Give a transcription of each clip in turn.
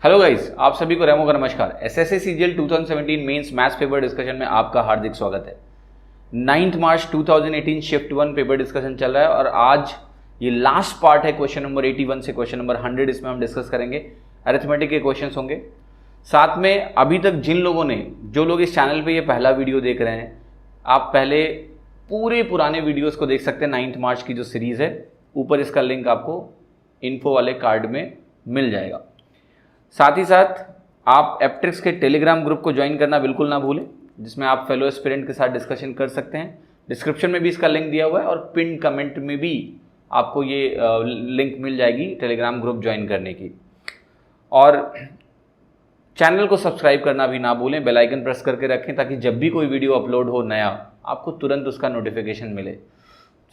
Hello guys, आप सभी को रेमो का नमस्कार। SSC CGL 2017 mains maths paper discussion में आपका हार्दिक स्वागत है। 9 मार्च 2018 शिफ्ट 1 पेपर डिस्कशन चल रहा है और आज ये लास्ट पार्ट है क्वेश्चन नंबर 81 से क्वेश्चन नंबर 100। इसमें हम डिस्कस करेंगे, अरिथमेटिक के क्वेश्चंस होंगे। साथ में अभी तक जिन लोगों ने, जो लोग इस चैनल पर ये पहला वीडियो देख रहे हैं, आप पहले पूरे पुराने वीडियोज़ को देख सकते हैं। 9 मार्च की जो सीरीज़ है, ऊपर इसका लिंक आपको इन्फो वाले कार्ड में मिल जाएगा। साथ ही साथ आप एप्ट्रिक्स के टेलीग्राम ग्रुप को ज्वाइन करना बिल्कुल ना भूलें, जिसमें आप फेलो एस्पिरेंट के साथ डिस्कशन कर सकते हैं। डिस्क्रिप्शन में भी इसका लिंक दिया हुआ है और पिन कमेंट में भी आपको ये लिंक मिल जाएगी टेलीग्राम ग्रुप ज्वाइन करने की। और चैनल को सब्सक्राइब करना भी ना भूलें, बेल आइकन प्रेस करके रखें ताकि जब भी कोई वीडियो अपलोड हो नया, आपको तुरंत उसका नोटिफिकेशन मिले।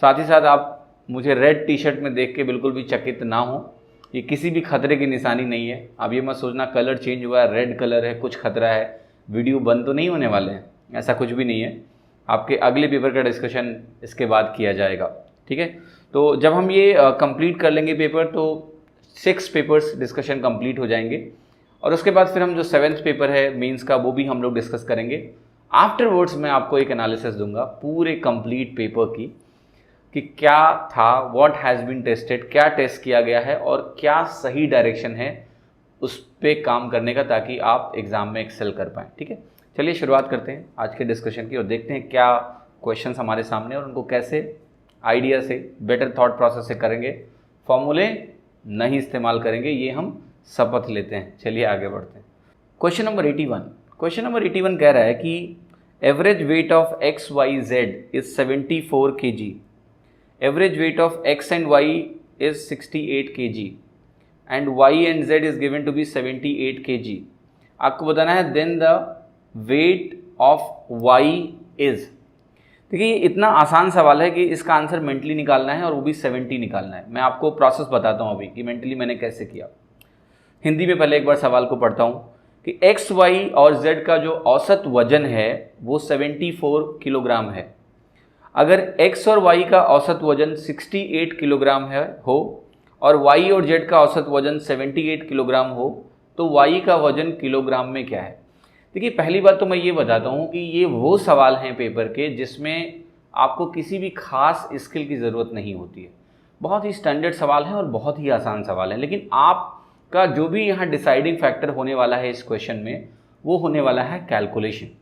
साथ ही साथ आप मुझे रेड टी शर्ट में देख के बिल्कुल भी चकित ना हो, ये किसी भी खतरे की निशानी नहीं है। अब ये मत सोचना कलर चेंज हुआ है, रेड कलर है, कुछ खतरा है, वीडियो बंद तो नहीं होने वाले हैं, ऐसा कुछ भी नहीं है। आपके अगले पेपर का डिस्कशन इसके बाद किया जाएगा, ठीक है। तो जब हम ये कंप्लीट कर लेंगे पेपर, तो 6 पेपर्स डिस्कशन कंप्लीट हो जाएंगे और उसके बाद फिर हम जो 7th पेपर है मेंस का, वो भी हम लोग डिस्कस करेंगे। आफ्टरवर्ड्स मैं आपको एक एनालिसिस दूंगा पूरे कंप्लीट पेपर की, कि क्या था, व्हाट हैज़ बीन टेस्टेड, क्या टेस्ट किया गया है और क्या सही डायरेक्शन है उस पर काम करने का, ताकि आप एग्ज़ाम में एक्सेल कर पाएँ, ठीक है। चलिए शुरुआत करते हैं आज के डिस्कशन की और देखते हैं क्या क्वेश्चंस हमारे सामने और उनको कैसे आइडिया से, बेटर थॉट प्रोसेस से करेंगे। फॉर्मूले नहीं इस्तेमाल करेंगे, ये हम शपथ लेते हैं। चलिए आगे बढ़ते हैं। क्वेश्चन नंबर 81 कह रहा है कि average weight of x y z is 74 kg, average weight of x and y is 68 kg and y and z is given to be 78 kg। आपको बताना है then the weight of y is। देखिए इतना आसान सवाल है कि इसका आंसर मेंटली निकालना है और वो भी 70 निकालना है। मैं आपको प्रोसेस बताता हूँ अभी कि मेंटली मैंने कैसे किया। हिंदी में पहले एक बार सवाल को पढ़ता हूँ कि x, y और z का जो औसत वजन है वो 74 किलोग्राम है। अगर x और y का औसत वजन 68 किलोग्राम हो और y और z का औसत वजन 78 किलोग्राम हो, तो y का वजन किलोग्राम में क्या है। देखिए पहली बात तो मैं ये बताता हूँ कि ये वो सवाल हैं पेपर के जिसमें आपको किसी भी खास स्किल की ज़रूरत नहीं होती है। बहुत ही स्टैंडर्ड सवाल है और बहुत ही आसान सवाल है, लेकिन आपका जो भी यहाँ डिसाइडिंग फैक्टर होने वाला है इस क्वेश्चन में, वो होने वाला है कैलकुलेशन,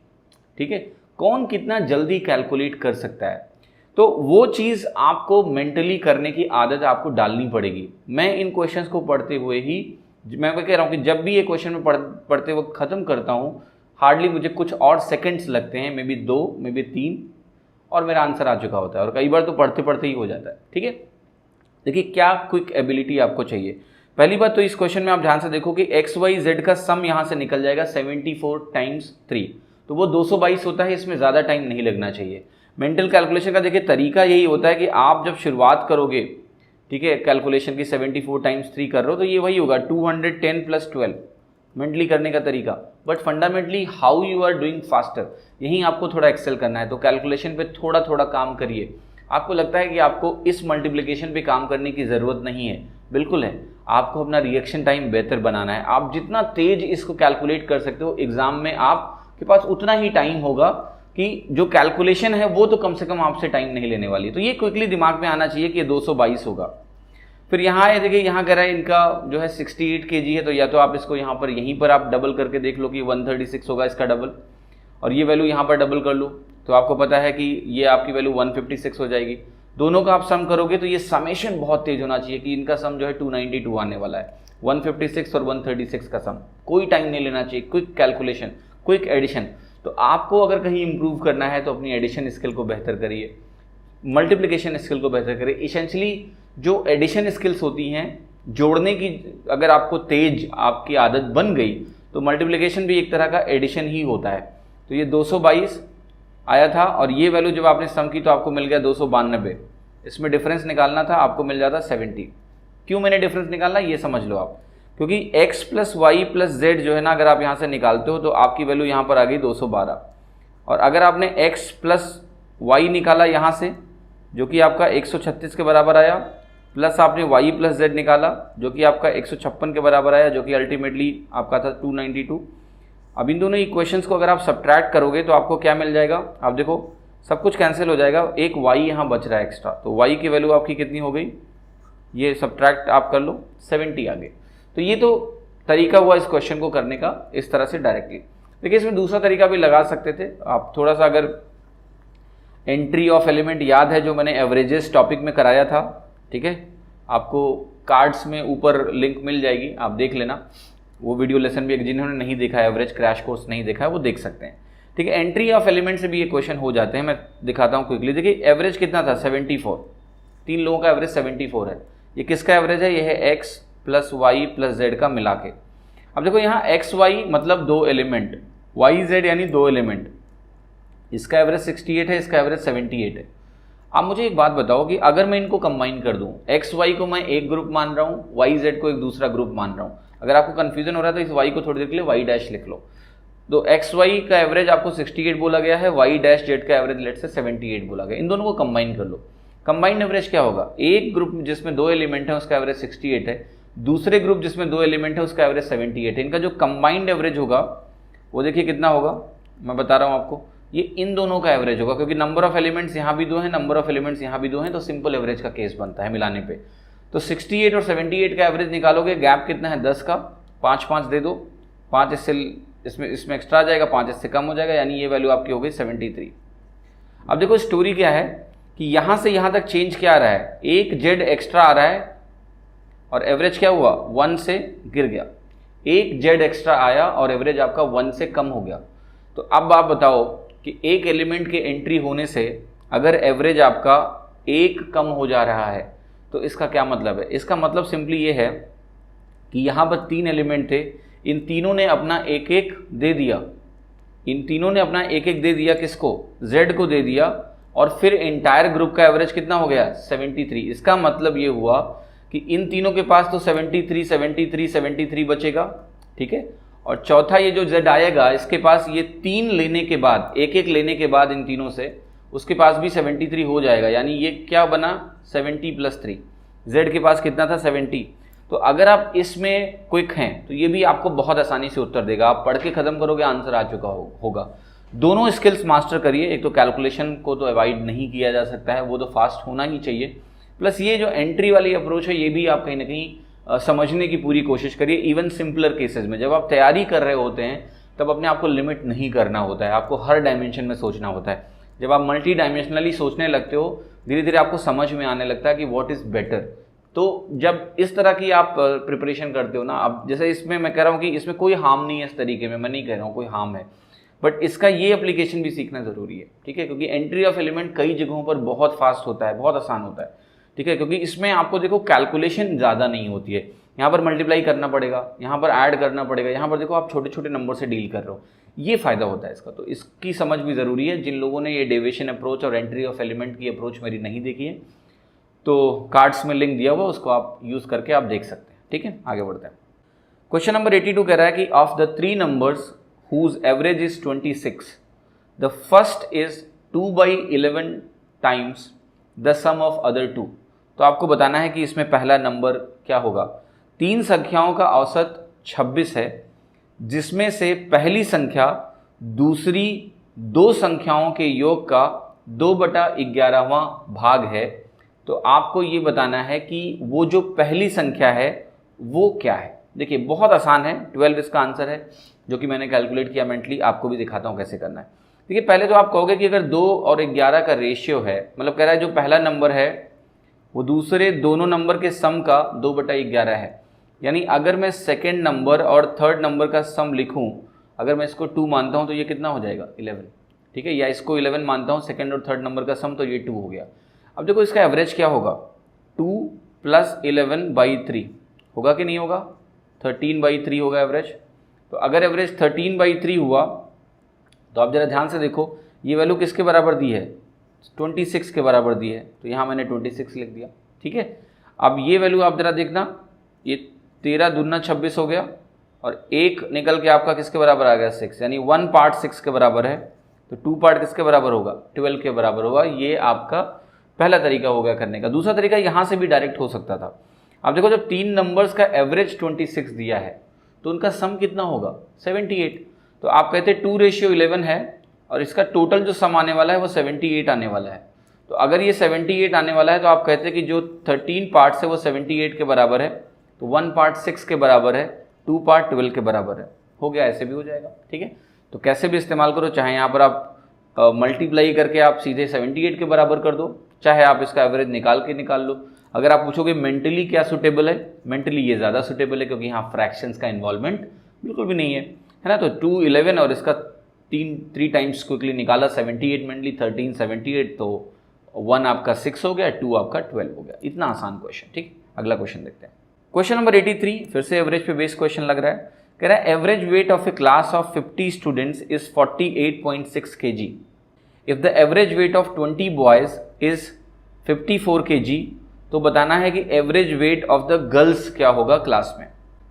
ठीक है। कौन कितना जल्दी कैलकुलेट कर सकता है, तो वो चीज़ आपको मेंटली करने की आदत आपको डालनी पड़ेगी। मैं इन क्वेश्चंस को पढ़ते हुए ही, मैं कह रहा हूँ कि जब भी ये क्वेश्चन में पढ़ते वक्त ख़त्म करता हूँ, हार्डली मुझे कुछ और सेकंड्स लगते हैं, मे बी 2, मे बी 3, और मेरा आंसर आ चुका होता है। और कई बार तो पढ़ते पढ़ते ही हो जाता है, ठीक है। देखिए क्या क्विक एबिलिटी आपको चाहिए। पहली बात तो इस क्वेश्चन में आप ध्यान से देखो कि एक्स वाई जेड का सम यहाँ से निकल जाएगा 74 × 3, तो वो 222 होता है। इसमें ज़्यादा टाइम नहीं लगना चाहिए। मेंटल कैलकुलेशन का देखिए तरीका यही होता है कि आप जब शुरुआत करोगे, ठीक है, कैलकुलेशन की 74 × 3 कर रहे हो, तो ये वही होगा 210 + 12 मेंटली करने का तरीका। But fundamentally how you are doing faster, यहीं आपको थोड़ा एक्सेल करना है। तो कैलकुलेशन पे थोड़ा थोड़ा काम करिए। आपको लगता है कि आपको इस मल्टीप्लिकेशन पे काम करने की ज़रूरत नहीं है, बिल्कुल है। आपको अपना रिएक्शन टाइम बेहतर बनाना है। आप जितना तेज इसको कैलकुलेट कर सकते हो, एग्जाम में आपके पास उतना ही टाइम होगा कि जो कैलकुलेशन है वो तो कम से कम आपसे टाइम नहीं लेने वाली है। तो ये क्विकली दिमाग में आना चाहिए कि ये 222 होगा। फिर यहाँ है, देखिए यहाँ कह रहा है इनका जो है 68 kg है, तो या तो आप इसको यहाँ पर यहीं पर आप डबल करके देख लो कि 136 होगा इसका डबल, और ये वैल्यू यहाँ पर डबल कर लो तो आपको पता है कि ये आपकी वैल्यू 156 हो जाएगी। दोनों का आप सम करोगे तो ये समेशन बहुत तेज होना चाहिए कि इनका सम जो है 292 आने वाला है। 156 और 136 का सम, कोई टाइम नहीं लेना चाहिए। Quick calculation, quick addition. तो आपको अगर कहीं इंप्रूव करना है तो अपनी एडिशन स्किल को बेहतर करिए, मल्टीप्लिकेशन स्किल को बेहतर करिए। इसेंशली जो एडिशन स्किल्स होती हैं, जोड़ने की, अगर आपको तेज आपकी आदत बन गई तो मल्टीप्लिकेशन भी एक तरह का एडिशन ही होता है। तो ये 222 आया था और ये वैल्यू जब आपने सम की तो आपको मिल गया 292। इसमें डिफरेंस निकालना था, आपको मिल जाता 70। क्यों मैंने डिफरेंस निकालना ये समझ लो आप, क्योंकि x + y + z जो है ना, अगर आप यहाँ से निकालते हो तो आपकी वैल्यू यहाँ पर आ गई 212। और अगर आपने x + y निकाला यहाँ से, जो कि आपका 136 के बराबर आया, प्लस आपने y प्लस जेड निकाला जो कि आपका 156 के बराबर आया, जो कि अल्टीमेटली आपका था 292। अब इन दोनों इक्वेशंस को अगर आप सब्ट्रैक्ट करोगे तो आपको क्या मिल जाएगा, आप देखो सब कुछ कैंसिल हो जाएगा, एक y यहाँ बच रहा है एक्स्ट्रा, तो y की वैल्यू आपकी कितनी हो गई, ये सब्ट्रैक्ट आप कर लो 70 आ गए। तो ये तो तरीका हुआ इस क्वेश्चन को करने का, इस तरह से डायरेक्टली। देखिए इसमें दूसरा तरीका भी लगा सकते थे आप, थोड़ा सा अगर एंट्री ऑफ एलिमेंट याद है जो मैंने एवरेजेस टॉपिक में कराया था, ठीक है, आपको कार्ड्स में ऊपर लिंक मिल जाएगी, आप देख लेना वो वीडियो लेसन भी, जिन्होंने नहीं देखा है एवरेज क्रैश कोर्स नहीं देखा है वो देख सकते हैं, ठीक है। एंट्री ऑफ एलिमेंट से भी ये क्वेश्चन हो जाते हैं, मैं दिखाता हूँ क्विकली। देखिए एवरेज कितना था 74, तीन लोगों का एवरेज 74 है, ये किसका एवरेज है, ये है x plus y plus z का मिला के। अब देखो यहाँ एक्स वाई मतलब दो एलिमेंट, वाई जेड यानी दो एलिमेंट, इसका एवरेज 68 है, इसका एवरेज 78 है। अब मुझे एक बात बताओ कि अगर मैं इनको कंबाइन कर दूं, एक्स वाई को मैं एक ग्रुप मान रहा हूं, वाई जेड को एक दूसरा ग्रुप मान रहा हूं, अगर आपको कंफ्यूजन हो रहा है तो इस वाई को थोड़ी देर के लिए वाई डैश लिख लो। तो एक्स वाई का एवरेज आपको 68 बोला गया है, वाई डैश जेड का एवरेज लेट से 78 बोला गया, इन दोनों को कंबाइन कर लो। कंबाइंड एवरेज क्या होगा, एक ग्रुप जिसमें दो एलिमेंट है उसका एवरेज 68 है, दूसरे ग्रुप जिसमें दो एलिमेंट है उसका एवरेज 78 है, इनका जो कंबाइंड एवरेज होगा वो देखिए कितना होगा, मैं बता रहा हूँ आपको, ये इन दोनों का एवरेज होगा, क्योंकि नंबर ऑफ एलिमेंट्स यहाँ भी दो हैं, नंबर ऑफ एलिमेंट्स यहाँ भी दो हैं, तो सिंपल एवरेज का केस बनता है मिलाने पे। तो 68 और 78 का एवरेज निकालोगे, गैप कितना है 10 का, 5 5 दे दो, 5 इससे इसमें एक्स्ट्रा आ जाएगा, 5 इससे कम हो जाएगा, यानी ये वैल्यू आपकी हो गई 73। अब देखो स्टोरी क्या है कि यहाँ से यहाँ तक चेंज क्या आ रहा है, एक जेड एक्स्ट्रा आ रहा है और एवरेज क्या हुआ 1 से गिर गया, एक जेड एक्स्ट्रा आया और एवरेज आपका 1 से कम हो गया। तो अब आप बताओ कि एक एलिमेंट के एंट्री होने से अगर एवरेज आपका एक कम हो जा रहा है तो इसका क्या मतलब है, इसका मतलब सिंपली ये है कि यहाँ पर तीन एलिमेंट थे, इन तीनों ने अपना एक एक दे दिया, इन तीनों ने अपना एक एक दे दिया, किसको, जेड को दे दिया, और फिर एंटायर ग्रुप का एवरेज कितना हो गया 73। इसका मतलब ये हुआ कि इन तीनों के पास तो 73 73 73 बचेगा, ठीक है, और चौथा ये जो z आएगा इसके पास ये तीन लेने के बाद, एक एक लेने के बाद इन तीनों से उसके पास भी 73 हो जाएगा, यानी ये क्या बना 70 प्लस 3, z के पास कितना था 70। तो अगर आप इसमें क्विक हैं तो ये भी आपको बहुत आसानी से उत्तर देगा, आप पढ़ के खत्म करोगे आंसर आ चुका होगा। दोनों स्किल्स मास्टर करिए, एक तो कैलकुलेशन को तो अवॉइड नहीं किया जा सकता है, वो तो फास्ट होना ही चाहिए, प्लस ये जो एंट्री वाली अप्रोच है ये भी आप कहीं ना कहीं समझने की पूरी कोशिश करिए। इवन सिंपलर केसेस में जब आप तैयारी कर रहे होते हैं तब अपने आप को लिमिट नहीं करना होता है, आपको हर डायमेंशन में सोचना होता है। जब आप मल्टी डायमेंशनली सोचने लगते हो धीरे धीरे आपको समझ में आने लगता है कि व्हाट इज़ बेटर। तो जब इस तरह की आप प्रिपरेशन करते हो ना, अब जैसे इसमें मैं कह रहा हूँ कि इसमें कोई हार्म नहीं है, इस तरीके में मैं नहीं कह रहा हूँ कोई हार्म है, बट इसका ये एप्लीकेशन भी सीखना ज़रूरी है, ठीक है, क्योंकि एंट्री ऑफ एलिमेंट कई जगहों पर बहुत फास्ट होता है, बहुत आसान होता है, ठीक है, क्योंकि इसमें आपको देखो कैलकुलेशन ज़्यादा नहीं होती है, यहाँ पर मल्टीप्लाई करना पड़ेगा, यहाँ पर ऐड करना पड़ेगा, यहाँ पर देखो आप छोटे छोटे नंबर से डील कर रहे हो, ये फ़ायदा होता है इसका। तो इसकी समझ भी ज़रूरी है। जिन लोगों ने ये डेविएशन अप्रोच और एंट्री ऑफ एलिमेंट की अप्रोच मेरी नहीं देखी है तो कार्ड्स में लिंक दिया हुआ, उसको आप यूज़ करके आप देख सकते हैं, ठीक है। आगे बढ़ते हैं। क्वेश्चन नंबर 82 कह रहा है कि of the 3 numbers whose average is 26, the first is 2/11 times the sum of other two। तो आपको बताना है कि इसमें पहला नंबर क्या होगा। तीन संख्याओं का औसत 26 है जिसमें से पहली संख्या दूसरी दो संख्याओं के योग का 2/11वां भाग है। तो आपको ये बताना है कि वो जो पहली संख्या है वो क्या है। देखिए बहुत आसान है, 12 इसका आंसर है जो कि मैंने कैलकुलेट किया मेंटली, आपको भी दिखाता हूँ कैसे करना है। देखिए पहले तो आप कहोगे कि अगर 2 और 11 का रेशियो है, मतलब कह रहा है जो पहला नंबर है वो दूसरे दोनों नंबर के सम का 2/11 है, यानी अगर मैं सेकेंड नंबर और थर्ड नंबर का सम लिखूँ, अगर मैं इसको 2 मानता हूँ तो ये कितना हो जाएगा 11, ठीक है, या इसको 11 मानता हूँ सेकेंड और थर्ड नंबर का सम, तो ये 2 हो गया। अब देखो इसका एवरेज क्या होगा, 2 + 11/3 होगा कि नहीं होगा, 13/3 होगा एवरेज। तो अगर एवरेज 13/3 हुआ तो आप ज़रा ध्यान से देखो ये वैल्यू किसके बराबर दी है, 26 के बराबर दी है, तो यहाँ मैंने 26 लिख दिया, ठीक है। अब ये वैल्यू आप ज़रा देखना, ये 13 दूना 26 हो गया और एक निकल के आपका किसके बराबर आ गया 6, यानी 1 पार्ट 6 के बराबर है, तो 2 पार्ट किसके बराबर होगा 12 के बराबर होगा। ये आपका पहला तरीका हो गया करने का। दूसरा तरीका यहाँ से भी डायरेक्ट हो सकता था। अब देखो जब तीन नंबर्स का एवरेज 26 दिया है तो उनका सम कितना होगा 78। तो आप कहते 2:11 है और इसका टोटल जो सम आने वाला है वो 78 आने वाला है। तो अगर ये 78 आने वाला है तो आप कहते हैं कि जो 13 पार्ट्स है वो 78 के बराबर है, तो 1 पार्ट 6 के बराबर है, 2 पार्ट 12 के बराबर है। हो गया, ऐसे भी हो जाएगा। ठीक है, तो कैसे भी इस्तेमाल करो, चाहे यहाँ पर आप मल्टीप्लाई करके आप सीधे 78 के बराबर कर दो, चाहे आप इसका एवरेज निकाल लो। अगर आप पूछोगे मेंटली क्या सूटेबल है, मेंटली ये ज़्यादा सूटेबल है क्योंकि यहाँ फ्रैक्शंस का इन्वॉल्वमेंट बिल्कुल भी नहीं है ना। तो 211 और इसका 3 टाइम्स क्विकली निकाला, 78 मेंटली, 13 78, तो 1 आपका 6 हो गया, 2 आपका 12 हो गया। इतना आसान क्वेश्चन। ठीक, अगला क्वेश्चन देखते हैं। क्वेश्चन नंबर 83 फिर से एवरेज पे बेस्ड क्वेश्चन लग रहा है। कह रहा है average weight of A class of 50 students is 48.6 kg। If the average weight of 20 boys is 54 kg, तो बताना है कि average weight of the girls क्या होगा क्लास में।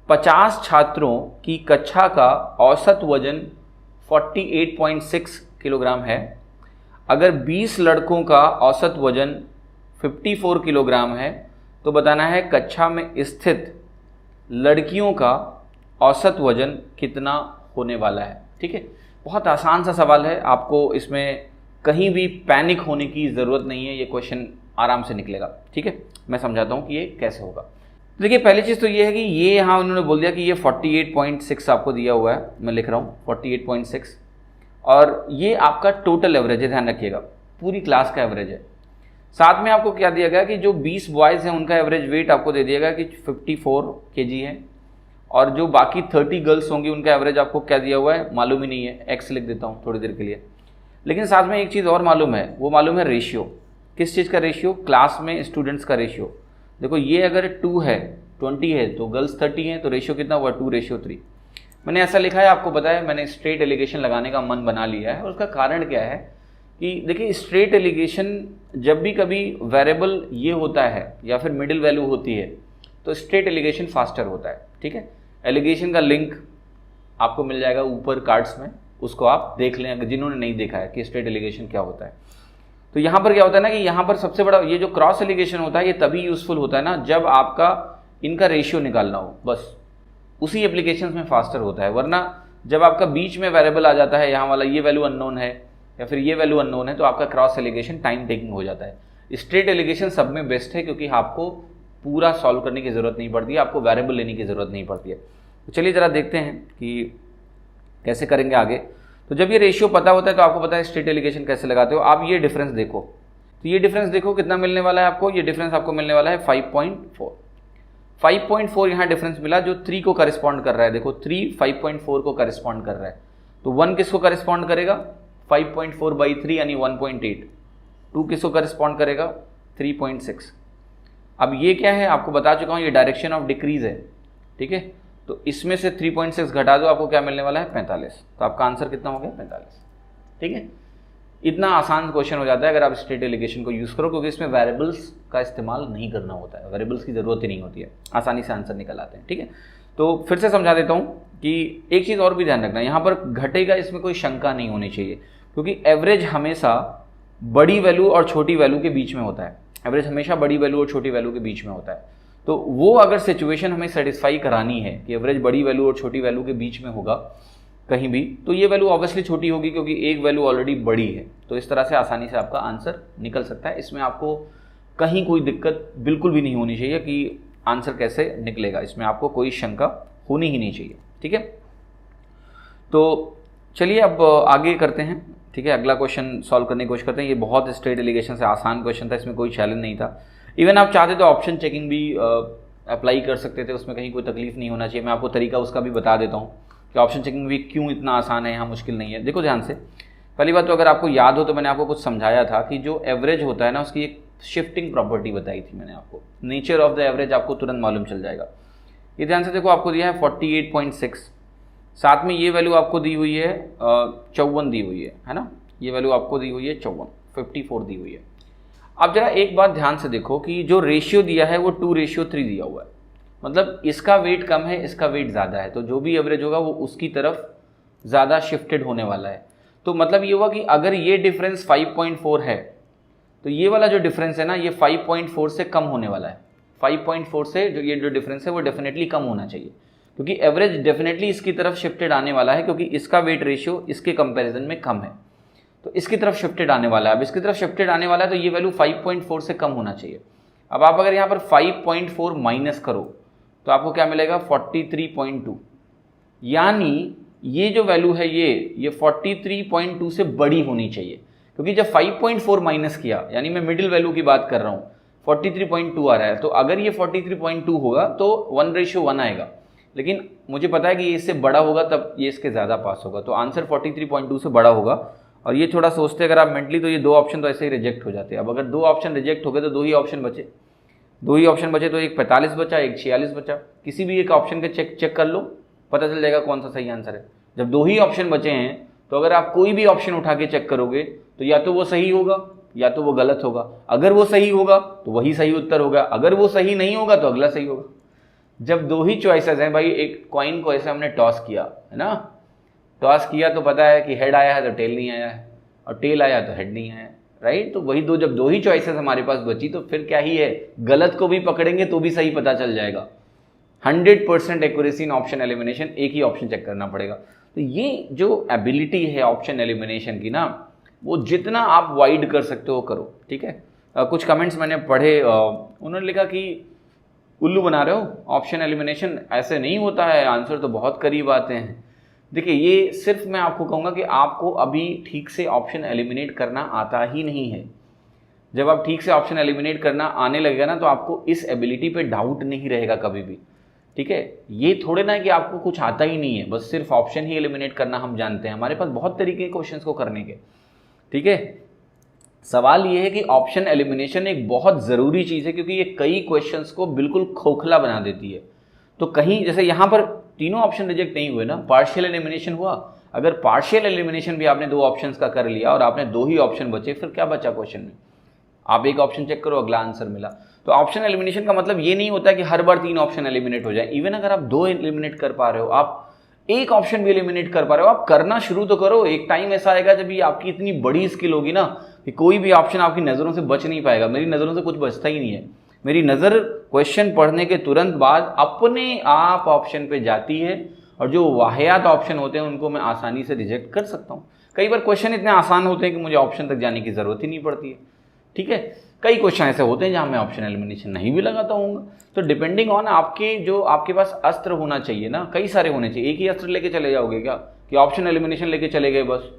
50 छात्रों की कक्षा का औसत वजन 48.6 किलोग्राम है। अगर 20 लड़कों का औसत वजन 54 किलोग्राम है तो बताना है कक्षा में स्थित लड़कियों का औसत वजन कितना होने वाला है। ठीक है, बहुत आसान सा सवाल है, आपको इसमें कहीं भी पैनिक होने की ज़रूरत नहीं है, ये क्वेश्चन आराम से निकलेगा। ठीक है, मैं समझाता हूँ कि ये कैसे होगा। देखिए पहली चीज़ तो ये है कि ये यहाँ उन्होंने बोल दिया कि ये 48.6 आपको दिया हुआ है, मैं लिख रहा हूँ 48.6, और ये आपका टोटल एवरेज है, ध्यान रखिएगा पूरी क्लास का एवरेज है। साथ में आपको क्या दिया गया कि जो 20 बॉयज़ हैं उनका एवरेज वेट आपको दे दिया गया कि 54 kg है, और जो बाकी 30 गर्ल्स होंगी उनका एवरेज आपको क्या दिया हुआ है मालूम ही नहीं है, एक्स लिख देता हूँ थोड़ी देर के लिए। लेकिन साथ में एक चीज़ और मालूम है, वो मालूम है रेशियो। किस चीज़ का रेशियो? क्लास में स्टूडेंट्स का रेशियो। देखो ये अगर 2 है 20 है तो गर्ल्स 30 हैं, तो रेशियो कितना हुआ 2:3। मैंने ऐसा लिखा है, आपको पता है मैंने स्ट्रेट एलिगेशन लगाने का मन बना लिया है, और उसका कारण क्या है कि देखिए स्ट्रेट एलिगेशन जब भी कभी वेरिएबल ये होता है या फिर मिडिल वैल्यू होती है तो स्ट्रेट एलिगेशन फास्टर होता है। ठीक है, एलिगेशन का लिंक आपको मिल जाएगा ऊपर कार्ड्स में, उसको आप देख लें अगर जिन्होंने नहीं देखा है कि स्ट्रेट एलिगेशन क्या होता है। तो यहाँ पर क्या होता है ना कि यहाँ पर सबसे बड़ा ये जो क्रॉस एलिगेशन होता है ये तभी यूज़फुल होता है ना जब आपका इनका रेशियो निकालना हो, बस उसी एप्लीकेशंस में फास्टर होता है। वरना जब आपका बीच में वेरिएबल आ जाता है, यहाँ वाला ये वैल्यू अननोन है या फिर ये वैल्यू अननोन है, तो आपका क्रॉस एलिगेशन टाइम टेकिंग हो जाता है। स्ट्रेट एलिगेशन सब में बेस्ट है क्योंकि आपको पूरा सॉल्व करने की ज़रूरत नहीं पड़ती है, आपको वेरिएबल लेने की ज़रूरत नहीं पड़ती है। तो चलिए ज़रा देखते हैं कि कैसे करेंगे आगे। तो जब ये रेशियो पता होता है तो आपको पता है स्ट्रेट एलिगेशन कैसे लगाते हो। आप ये डिफरेंस देखो, तो ये डिफरेंस देखो कितना मिलने वाला है आपको, ये डिफरेंस आपको मिलने वाला है 5.4 यहाँ डिफरेंस मिला जो 3 को करस्पॉन्ड कर रहा है। देखो 3 5.4 को करस्पॉन्ड कर रहा है, तो 1 किसको करस्पॉन्ड करेगा 5.4/3 यानी 1.8। 2 किसको करस्पॉन्ड करेगा 3.6। अब ये क्या है आपको बता चुका हूँ, ये डायरेक्शन ऑफ डिक्रीज है। ठीक है, तो इसमें से 3.6 घटा दो, आपको क्या मिलने वाला है 45। तो आपका आंसर कितना हो गया 45। ठीक है, इतना आसान क्वेश्चन हो जाता है अगर आप स्ट्रेट एलिगेशन को यूज़ करो, क्योंकि इसमें वेरिएबल्स का इस्तेमाल नहीं करना होता है, वेरिएबल्स की ज़रूरत ही नहीं होती है, आसानी से आंसर निकल आते हैं। ठीक है, तो फिर से समझा देता हूँ कि एक चीज़ और भी ध्यान रखना, यहाँ पर घटेगा इसमें कोई शंका नहीं होनी चाहिए, क्योंकि एवरेज हमेशा बड़ी वैल्यू और छोटी वैल्यू के बीच में होता है। एवरेज हमेशा बड़ी वैल्यू और छोटी वैल्यू के बीच में होता है। तो वो अगर सिचुएशन हमें सेटिस्फाई करानी है कि एवरेज बड़ी वैल्यू और छोटी वैल्यू के बीच में होगा कहीं भी, तो ये वैल्यू ऑब्वियसली छोटी होगी क्योंकि एक वैल्यू ऑलरेडी बड़ी है। तो इस तरह से आसानी से आपका आंसर निकल सकता है। इसमें आपको कहीं कोई दिक्कत बिल्कुल भी नहीं होनी चाहिए कि आंसर कैसे निकलेगा, इसमें आपको कोई शंका होनी ही नहीं चाहिए। ठीक है, तो चलिए अब आगे करते हैं। ठीक है, अगला क्वेश्चन सॉल्व करने की कोशिश करते हैं। ये बहुत स्ट्रेट एलिगेशन से आसान क्वेश्चन था, इसमें कोई चैलेंज नहीं था। इवन आप चाहते तो ऑप्शन चेकिंग भी अप्लाई कर सकते थे, उसमें कहीं कोई तकलीफ नहीं होना चाहिए। मैं आपको तरीका उसका भी बता देता हूँ कि ऑप्शन चेकिंग भी क्यों इतना आसान है, यहाँ मुश्किल नहीं है। देखो ध्यान से, पहली बात तो अगर आपको याद हो तो मैंने आपको कुछ समझाया था कि जो एवरेज होता है ना उसकी एक शिफ्टिंग प्रॉपर्टी बताई थी मैंने आपको। नेचर ऑफ द एवरेज आपको तुरंत मालूम चल जाएगा। ये ध्यान से देखो, आपको दिया है 48.6, साथ में ये वैल्यू आपको दी हुई है 54 दी हुई है ना, ये वैल्यू आपको दी हुई है 54 दी हुई है। अब जरा एक बात ध्यान से देखो कि जो रेशियो दिया है वो 2:3 दिया हुआ है, मतलब इसका वेट कम है, इसका वेट ज़्यादा है, तो जो भी एवरेज होगा वो उसकी तरफ ज़्यादा शिफ्टेड होने वाला है। तो मतलब ये हुआ कि अगर ये डिफरेंस 5.4 है तो ये वाला जो डिफरेंस है ना, ये 5.4 से कम होने वाला है। 5.4 से ये जो डिफरेंस है वो डेफिनेटली कम होना चाहिए, क्योंकि एवरेज डेफिनेटली इसकी तरफ शिफ्टेड आने वाला है, क्योंकि इसका वेट रेशियो इसके कंपैरिजन में कम है, तो इसकी तरफ शिफ्टेड आने वाला है। अब इसकी तरफ शिफ्टेड आने वाला है तो ये वैल्यू 5.4 से कम होना चाहिए। अब आप अगर यहाँ पर 5.4 माइनस करो तो आपको क्या मिलेगा, 43.2, यानी ये जो वैल्यू है ये 43.2 से बड़ी होनी चाहिए, क्योंकि जब 5.4 माइनस किया, यानी मैं मिडिल वैल्यू की बात कर रहा हूँ, 43.2 आ रहा है, तो अगर ये 43.2 होगा तो 1:1 आएगा, लेकिन मुझे पता है कि ये इससे बड़ा होगा तब ये इसके ज़्यादा पास होगा, तो आंसर 43.2 से बड़ा होगा। और ये थोड़ा सोचते अगर आप मेंटली, तो ये दो ऑप्शन तो ऐसे ही रिजेक्ट हो जाते हैं। अब अगर दो ऑप्शन रिजेक्ट हो गए तो दो ही ऑप्शन बचे, तो एक 45 बचा, एक 46 बचा। किसी भी एक ऑप्शन के चेक कर लो, पता चल जाएगा कौन सा सही आंसर है। जब दो ही ऑप्शन बचे हैं तो अगर आप कोई भी ऑप्शन उठा के चेक करोगे तो या तो वो सही होगा या तो वो गलत होगा। अगर वो सही होगा तो वही सही उत्तर होगा, अगर वो सही नहीं होगा तो अगला सही होगा। जब दो ही चॉइसेस हैं भाई, एक कॉइन को ऐसे हमने टॉस किया है ना, टॉस किया तो पता है कि हेड आया है तो टेल नहीं आया है, और टेल आया तो हेड नहीं आया, राइट। तो वही जब दो ही चॉइसेस हमारे पास बची तो फिर क्या ही है, गलत को भी पकड़ेंगे तो भी सही पता चल जाएगा। 100% एक्यूरेसी इन ऑप्शन एलिमिनेशन, एक ही ऑप्शन चेक करना पड़ेगा। तो ये जो एबिलिटी है ऑप्शन एलिमिनेशन की ना, वो जितना आप वाइड कर सकते हो करो, ठीक है। कुछ कमेंट्स मैंने पढ़े, उन्होंने लिखा कि उल्लू बना रहे हो, ऑप्शन एलिमिनेशन ऐसे नहीं होता है, आंसर तो बहुत करीब आते हैं। देखिए, ये सिर्फ मैं आपको कहूँगा कि आपको अभी ठीक से ऑप्शन एलिमिनेट करना आता ही नहीं है। जब आप ठीक से ऑप्शन एलिमिनेट करना आने लगेगा ना, तो आपको इस एबिलिटी पे डाउट नहीं रहेगा कभी भी, ठीक है। ये थोड़े ना कि आपको कुछ आता ही नहीं है, बस सिर्फ ऑप्शन ही एलिमिनेट करना हम जानते हैं। हमारे पास बहुत तरीके के क्वेश्चंस को करने के, ठीक है। सवाल ये है कि ऑप्शन एलिमिनेशन एक बहुत ज़रूरी चीज़ है, क्योंकि ये कई क्वेश्चंस को बिल्कुल खोखला बना देती है। तो कहीं जैसे यहाँ पर तीनों ऑप्शन रिजेक्ट नहीं हुए ना, पार्शियल एलिमिनेशन हुआ। अगर पार्शियल एलिमिनेशन भी आपने दो ऑप्शंस का कर लिया और आपने दो ही ऑप्शन बचे, फिर क्या बचा क्वेश्चन में? आप एक ऑप्शन चेक करो, अगला आंसर मिला। तो ऑप्शन एलिमिनेशन का मतलब ये नहीं होता कि हर बार तीन ऑप्शन एलिमिनेट हो जाए। इवन अगर आप दो एलिमिनेट कर पा रहे हो, आप एक ऑप्शन भी एलिमिनेट कर पा रहे हो, आप करना शुरू तो करो। एक टाइम ऐसा आएगा जब ये आपकी इतनी बड़ी स्किल होगी ना कि कोई भी ऑप्शन आपकी नज़रों से बच नहीं पाएगा। मेरी नज़रों से कुछ बचता ही नहीं है। मेरी नज़र क्वेश्चन पढ़ने के तुरंत बाद अपने आप ऑप्शन पे जाती है, और जो वाहियात ऑप्शन होते हैं उनको मैं आसानी से रिजेक्ट कर सकता हूँ। कई बार क्वेश्चन इतने आसान होते हैं कि मुझे ऑप्शन तक जाने की ज़रूरत ही नहीं पड़ती है, ठीक है। कई क्वेश्चन ऐसे होते हैं जहाँ मैं ऑप्शन एलिमिनेशन नहीं भी लगाता हूँ। तो डिपेंडिंग ऑन आपके जो आपके पास अस्त्र होना चाहिए ना, कई सारे होने चाहिए। एक ही अस्त्र लेके चले जाओगे क्या कि ऑप्शन एलिमिनेशन लेके चले गए बस,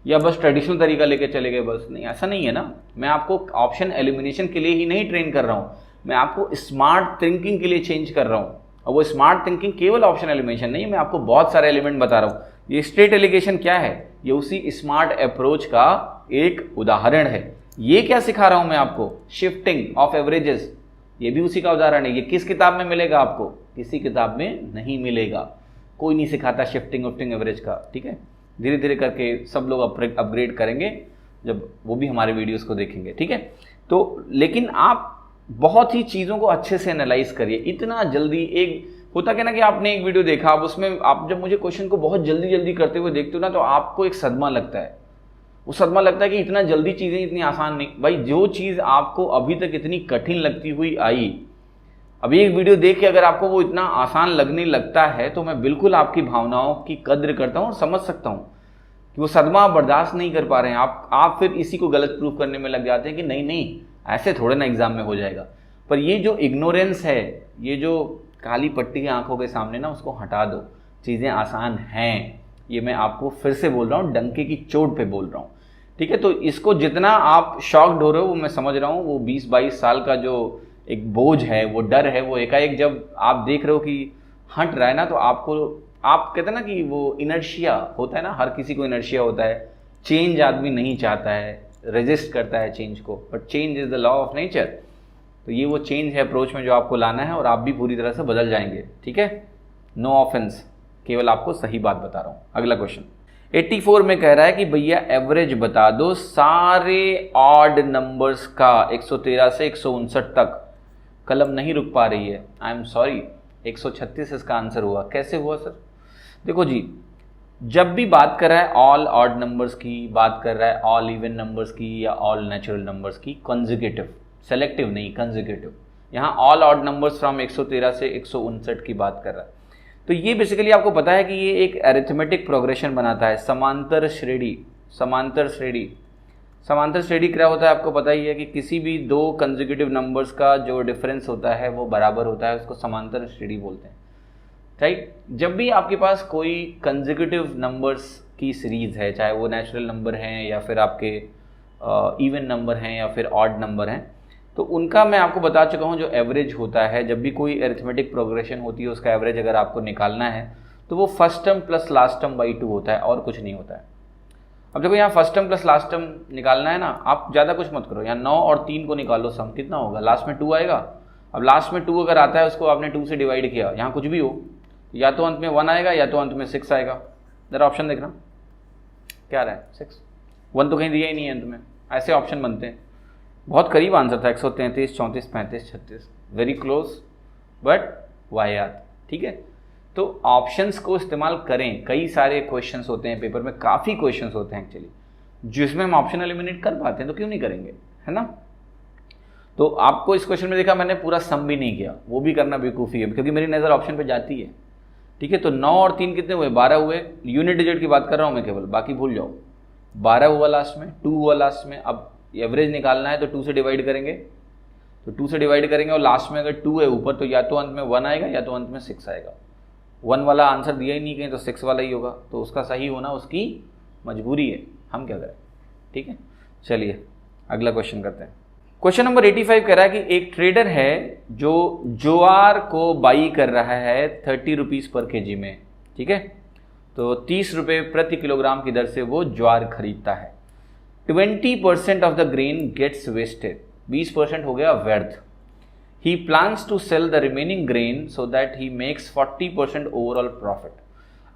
या बस ट्रेडिशनल तरीका लेके चले गए बस? नहीं, ऐसा नहीं है ना। मैं आपको ऑप्शन एलिमिनेशन के लिए ही नहीं ट्रेन कर रहा हूँ, मैं आपको स्मार्ट थिंकिंग के लिए चेंज कर रहा हूँ। और वो स्मार्ट थिंकिंग केवल ऑप्शन एलिमिनेशन नहीं, मैं आपको बहुत सारे एलिमेंट बता रहा हूँ। ये स्ट्रेट एलिगेशन क्या है? ये उसी स्मार्ट अप्रोच का एक उदाहरण है। ये क्या सिखा रहा हूँ मैं आपको? शिफ्टिंग ऑफ एवरेजेस, ये भी उसी का उदाहरण है। ये किस किताब में मिलेगा आपको? किसी किताब में नहीं मिलेगा। कोई नहीं सिखाता शिफ्टिंग ऑफ्टिंग एवरेज का, ठीक है। धीरे धीरे करके सब लोग अपग्रेड करेंगे जब वो भी हमारे वीडियोस को देखेंगे, ठीक है। तो लेकिन आप बहुत ही चीज़ों को अच्छे से एनालाइज करिए। इतना जल्दी एक होता क्या ना कि आपने एक वीडियो देखा, आप उसमें आप जब मुझे क्वेश्चन को बहुत जल्दी जल्दी करते हुए देखते हो ना, तो आपको एक सदमा लगता है। वो सदमा लगता है कि इतना जल्दी चीज़ें इतनी आसान नहीं। भाई, जो चीज़ आपको अभी तक इतनी कठिन लगती हुई आई, अभी एक वीडियो देख के अगर आपको वो इतना आसान लगने लगता है, तो मैं बिल्कुल आपकी भावनाओं की कद्र करता हूँ और समझ सकता हूँ कि वो सदमा आप बर्दाश्त नहीं कर पा रहे हैं। आप फिर इसी को गलत प्रूफ करने में लग जाते हैं कि नहीं नहीं, ऐसे थोड़े ना एग्जाम में हो जाएगा। पर ये जो इग्नोरेंस है, ये जो काली पट्टी है आंखों के सामने ना, उसको हटा दो। चीज़ें आसान हैं, ये मैं आपको फिर से बोल रहा हूँ, डंके की चोट पे बोल रहा हूँ, ठीक है। तो इसको जितना आप शॉक्ड हो रहे हो, वो मैं समझ रहा हूँ। वो 20-22 साल का जो एक बोझ है, वो डर है, वो एकाएक जब आप देख रहे हो कि हट रहा है ना, तो आपको, आप कहते हैं ना कि वो इनर्शिया होता है ना, हर किसी को इनर्शिया होता है। चेंज आदमी नहीं चाहता है, रेजिस्ट करता है चेंज को, but change is the law of nature. तो ये वो चेंज है अप्रोच में जो आपको लाना है, और आप भी पूरी तरह से बदल जाएंगे, ठीक है। नो ऑफेंस, केवल आपको सही बात बता रहा हूँ। अगला क्वेश्चन 84 में कह रहा है कि भैया एवरेज बता दो सारे ऑड नंबर्स का 113 से 159 तक। कलम नहीं रुक पा रही है, आई एम सॉरी। 136 इसका आंसर हुआ। कैसे हुआ सर? देखो जी, जब भी बात कर रहा है ऑल ऑड नंबर्स की, बात कर रहा है ऑल इवन नंबर्स की या ऑल नेचुरल नंबर्स की, कंसेक्यूटिव, सेलेक्टिव नहीं, कंसेक्यूटिव, यहाँ ऑल ऑड नंबर्स फ्रॉम 113 से 159 की बात कर रहा है। तो ये बेसिकली आपको पता है कि ये एक अरिथमेटिक प्रोग्रेशन बनाता है, समांतर श्रेणी। समांतर श्रेणी, समांतर श्रेणी क्या होता है आपको पता ही है कि किसी भी दो कंसेक्यूटिव नंबर्स का जो डिफरेंस होता है वो बराबर होता है, उसको समांतर श्रेणी बोलते हैं, राइट। जब भी आपके पास कोई कंसेक्यूटिव नंबर्स की सीरीज़ है, चाहे वो नेचुरल नंबर हैं या फिर आपके इवन नंबर हैं या फिर ऑड नंबर हैं, तो उनका मैं आपको बता चुका हूँ जो एवरेज होता है, जब भी कोई अरिथमेटिक प्रोग्रेशन होती है उसका एवरेज अगर आपको निकालना है तो वो first term plus last term by 2 होता है और कुछ नहीं होता है। अब देखो यहाँ first term plus last term निकालना है ना, आप ज़्यादा कुछ मत करो, यहाँ 9 और 3 को निकालो, सम कितना होगा, लास्ट में 2 आएगा। अब लास्ट में 2 अगर आता है उसको आपने 2 से डिवाइड किया, यहाँ कुछ भी हो, या तो अंत में 1 आएगा या तो अंत में 6 आएगा। जरा ऑप्शन देखना क्या रहा है, 6, 1 तो कहीं दिया ही नहीं है अंत में, ऐसे ऑप्शन बनते हैं। बहुत करीब आंसर था, 133, 34, 35, 36, वेरी क्लोज बट वाहियात, ठीक है। तो ऑप्शंस को इस्तेमाल करें, कई सारे क्वेश्चंस होते हैं पेपर में, काफ़ी क्वेश्चंस होते हैं एक्चुअली जिसमें हम ऑप्शन एलिमिनेट कर पाते हैं, तो क्यों नहीं करेंगे, है ना। तो आपको इस क्वेश्चन में देखा मैंने पूरा सम भी नहीं किया, वो भी करना बेवकूफ़ी है क्योंकि मेरी नज़र ऑप्शन पे जाती है, ठीक है। तो 9 और 3 कितने हुए, 12 हुए, यूनिट डिजिट की बात कर रहा हूँ मैं केवल, बाकी भूल जाओ। 12 हुआ लास्ट में, 2 हुआ लास्ट में। अब एवरेज निकालना है तो 2 से डिवाइड करेंगे, तो 2 से डिवाइड करेंगे और लास्ट में अगर 2 है ऊपर तो या तो अंत में 1 आएगा या तो अंत में 6 आएगा। 1 वाला आंसर दिया ही नहीं कहीं तो 6 वाला ही होगा, तो उसका सही होना उसकी मजबूरी है, हम क्या करें, ठीक है। चलिए अगला क्वेश्चन करते हैं। क्वेश्चन नंबर 85 कह रहा है कि एक ट्रेडर है जो ज्वार को बाई कर रहा है 30 रुपीज़ पर केजी में, ठीक है। तो 30 रुपये प्रति किलोग्राम की दर से वो ज्वार खरीदता है। 20% off the grain gets wasted, 20% हो गया व्यर्थ। He plans to sell the remaining grain so that he makes 40% overall profit.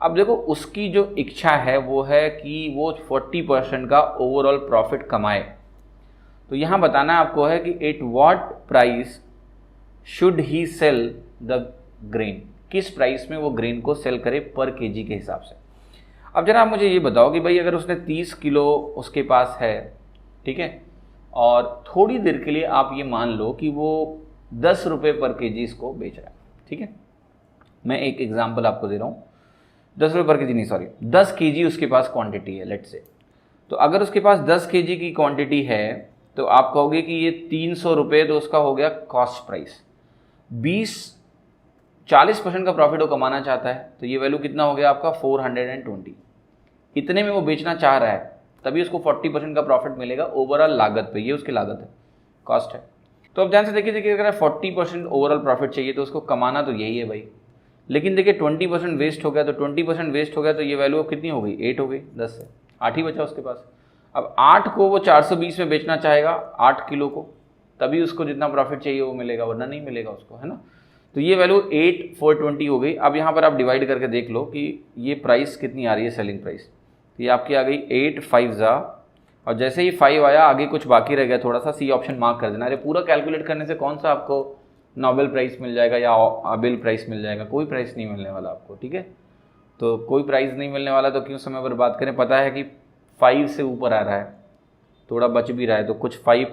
अब देखो उसकी जो इच्छा है वो है कि वो 40% का ओवरऑल प्रॉफिट कमाए। तो यहाँ बताना आपको है कि at what price should he sell the grain, किस प्राइस में वो ग्रेन को सेल करे पर केजी के हिसाब से। अब जरा आप मुझे ये बताओ कि भाई अगर उसने 30 किलो उसके पास है, ठीक है, और थोड़ी देर के लिए आप ये मान लो कि वो 10 रुपये पर केजी इसको बेच रहा है, ठीक है। मैं एक एग्जांपल आपको दे रहा हूँ, 10 रुपये पर केजी नहीं, सॉरी 10 केजी उसके पास क्वांटिटी है लेट्स से। तो अगर उसके पास 10 केजी की क्वांटिटी है तो आप कहोगे कि ये 300 रुपये तो उसका हो गया कॉस्ट प्राइस। 40% का प्रॉफिट वो कमाना चाहता है, तो ये वैल्यू कितना हो गया आपका 420। इतने में वो बेचना चाह रहा है, तभी उसको 40% का प्रॉफिट मिलेगा ओवरऑल लागत पे, ये उसकी लागत है, कॉस्ट है। तो अब ध्यान से देखिए अगर 40% ओवरऑल प्रॉफिट चाहिए तो उसको कमाना तो यही है भाई, लेकिन देखिए 20% वेस्ट हो गया, तो 20% वेस्ट हो गया तो ये वैल्यू कितनी हो गई, 8 हो गई, 10 से 8 ही बचा उसके पास। अब 8 को वो 420 में बेचना चाहेगा, 8 किलो को, तभी उसको जितना प्रॉफिट चाहिए वो मिलेगा, वरना नहीं मिलेगा उसको, है ना। तो ये वैल्यू 8,420 हो गई। अब यहाँ पर आप डिवाइड करके देख लो कि ये प्राइस कितनी आ रही है, सेलिंग प्राइस, तो ये आपकी आ गई 8 5 जा, और जैसे ही 5 आया आगे कुछ बाकी रह गया थोड़ा सा, सी ऑप्शन मार्क कर देना। अरे पूरा कैलकुलेट करने से कौन सा आपको नोबेल प्राइस मिल जाएगा या आबेल प्राइस मिल जाएगा, कोई प्राइस नहीं मिलने वाला आपको, ठीक है। तो कोई प्राइस नहीं मिलने वाला तो क्यों समय बर्बाद करें। पता है कि 5 से ऊपर आ रहा है, थोड़ा बच भी रहा है, तो कुछ 5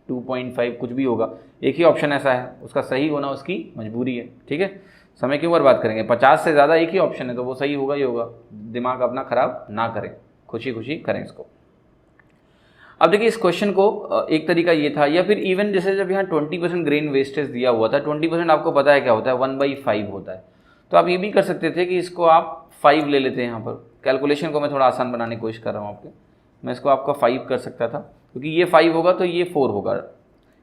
2.5 कुछ भी होगा, एक ही ऑप्शन ऐसा है, उसका सही होना उसकी मजबूरी है, ठीक है। समय क्यों बर्बाद करेंगे, 50 से ज़्यादा एक ही ऑप्शन है तो वो सही होगा ही होगा। दिमाग अपना ख़राब ना करें, खुशी खुशी करें इसको। अब देखिए इस क्वेश्चन को एक तरीका ये था, या फिर इवन जैसे जब यहाँ 20% ग्रेन वेस्टेज दिया हुआ था, 20% आपको पता है क्या होता है, 1/5 होता है। तो आप ये भी कर सकते थे कि इसको आप 5 ले लेते हैं। यहाँ पर कैलकुलेशन को मैं थोड़ा आसान बनाने की कोशिश कर रहा हूँ आपके, मैं इसको आपका 5 कर सकता था, क्योंकि ये 5 होगा तो ये 4 होगा।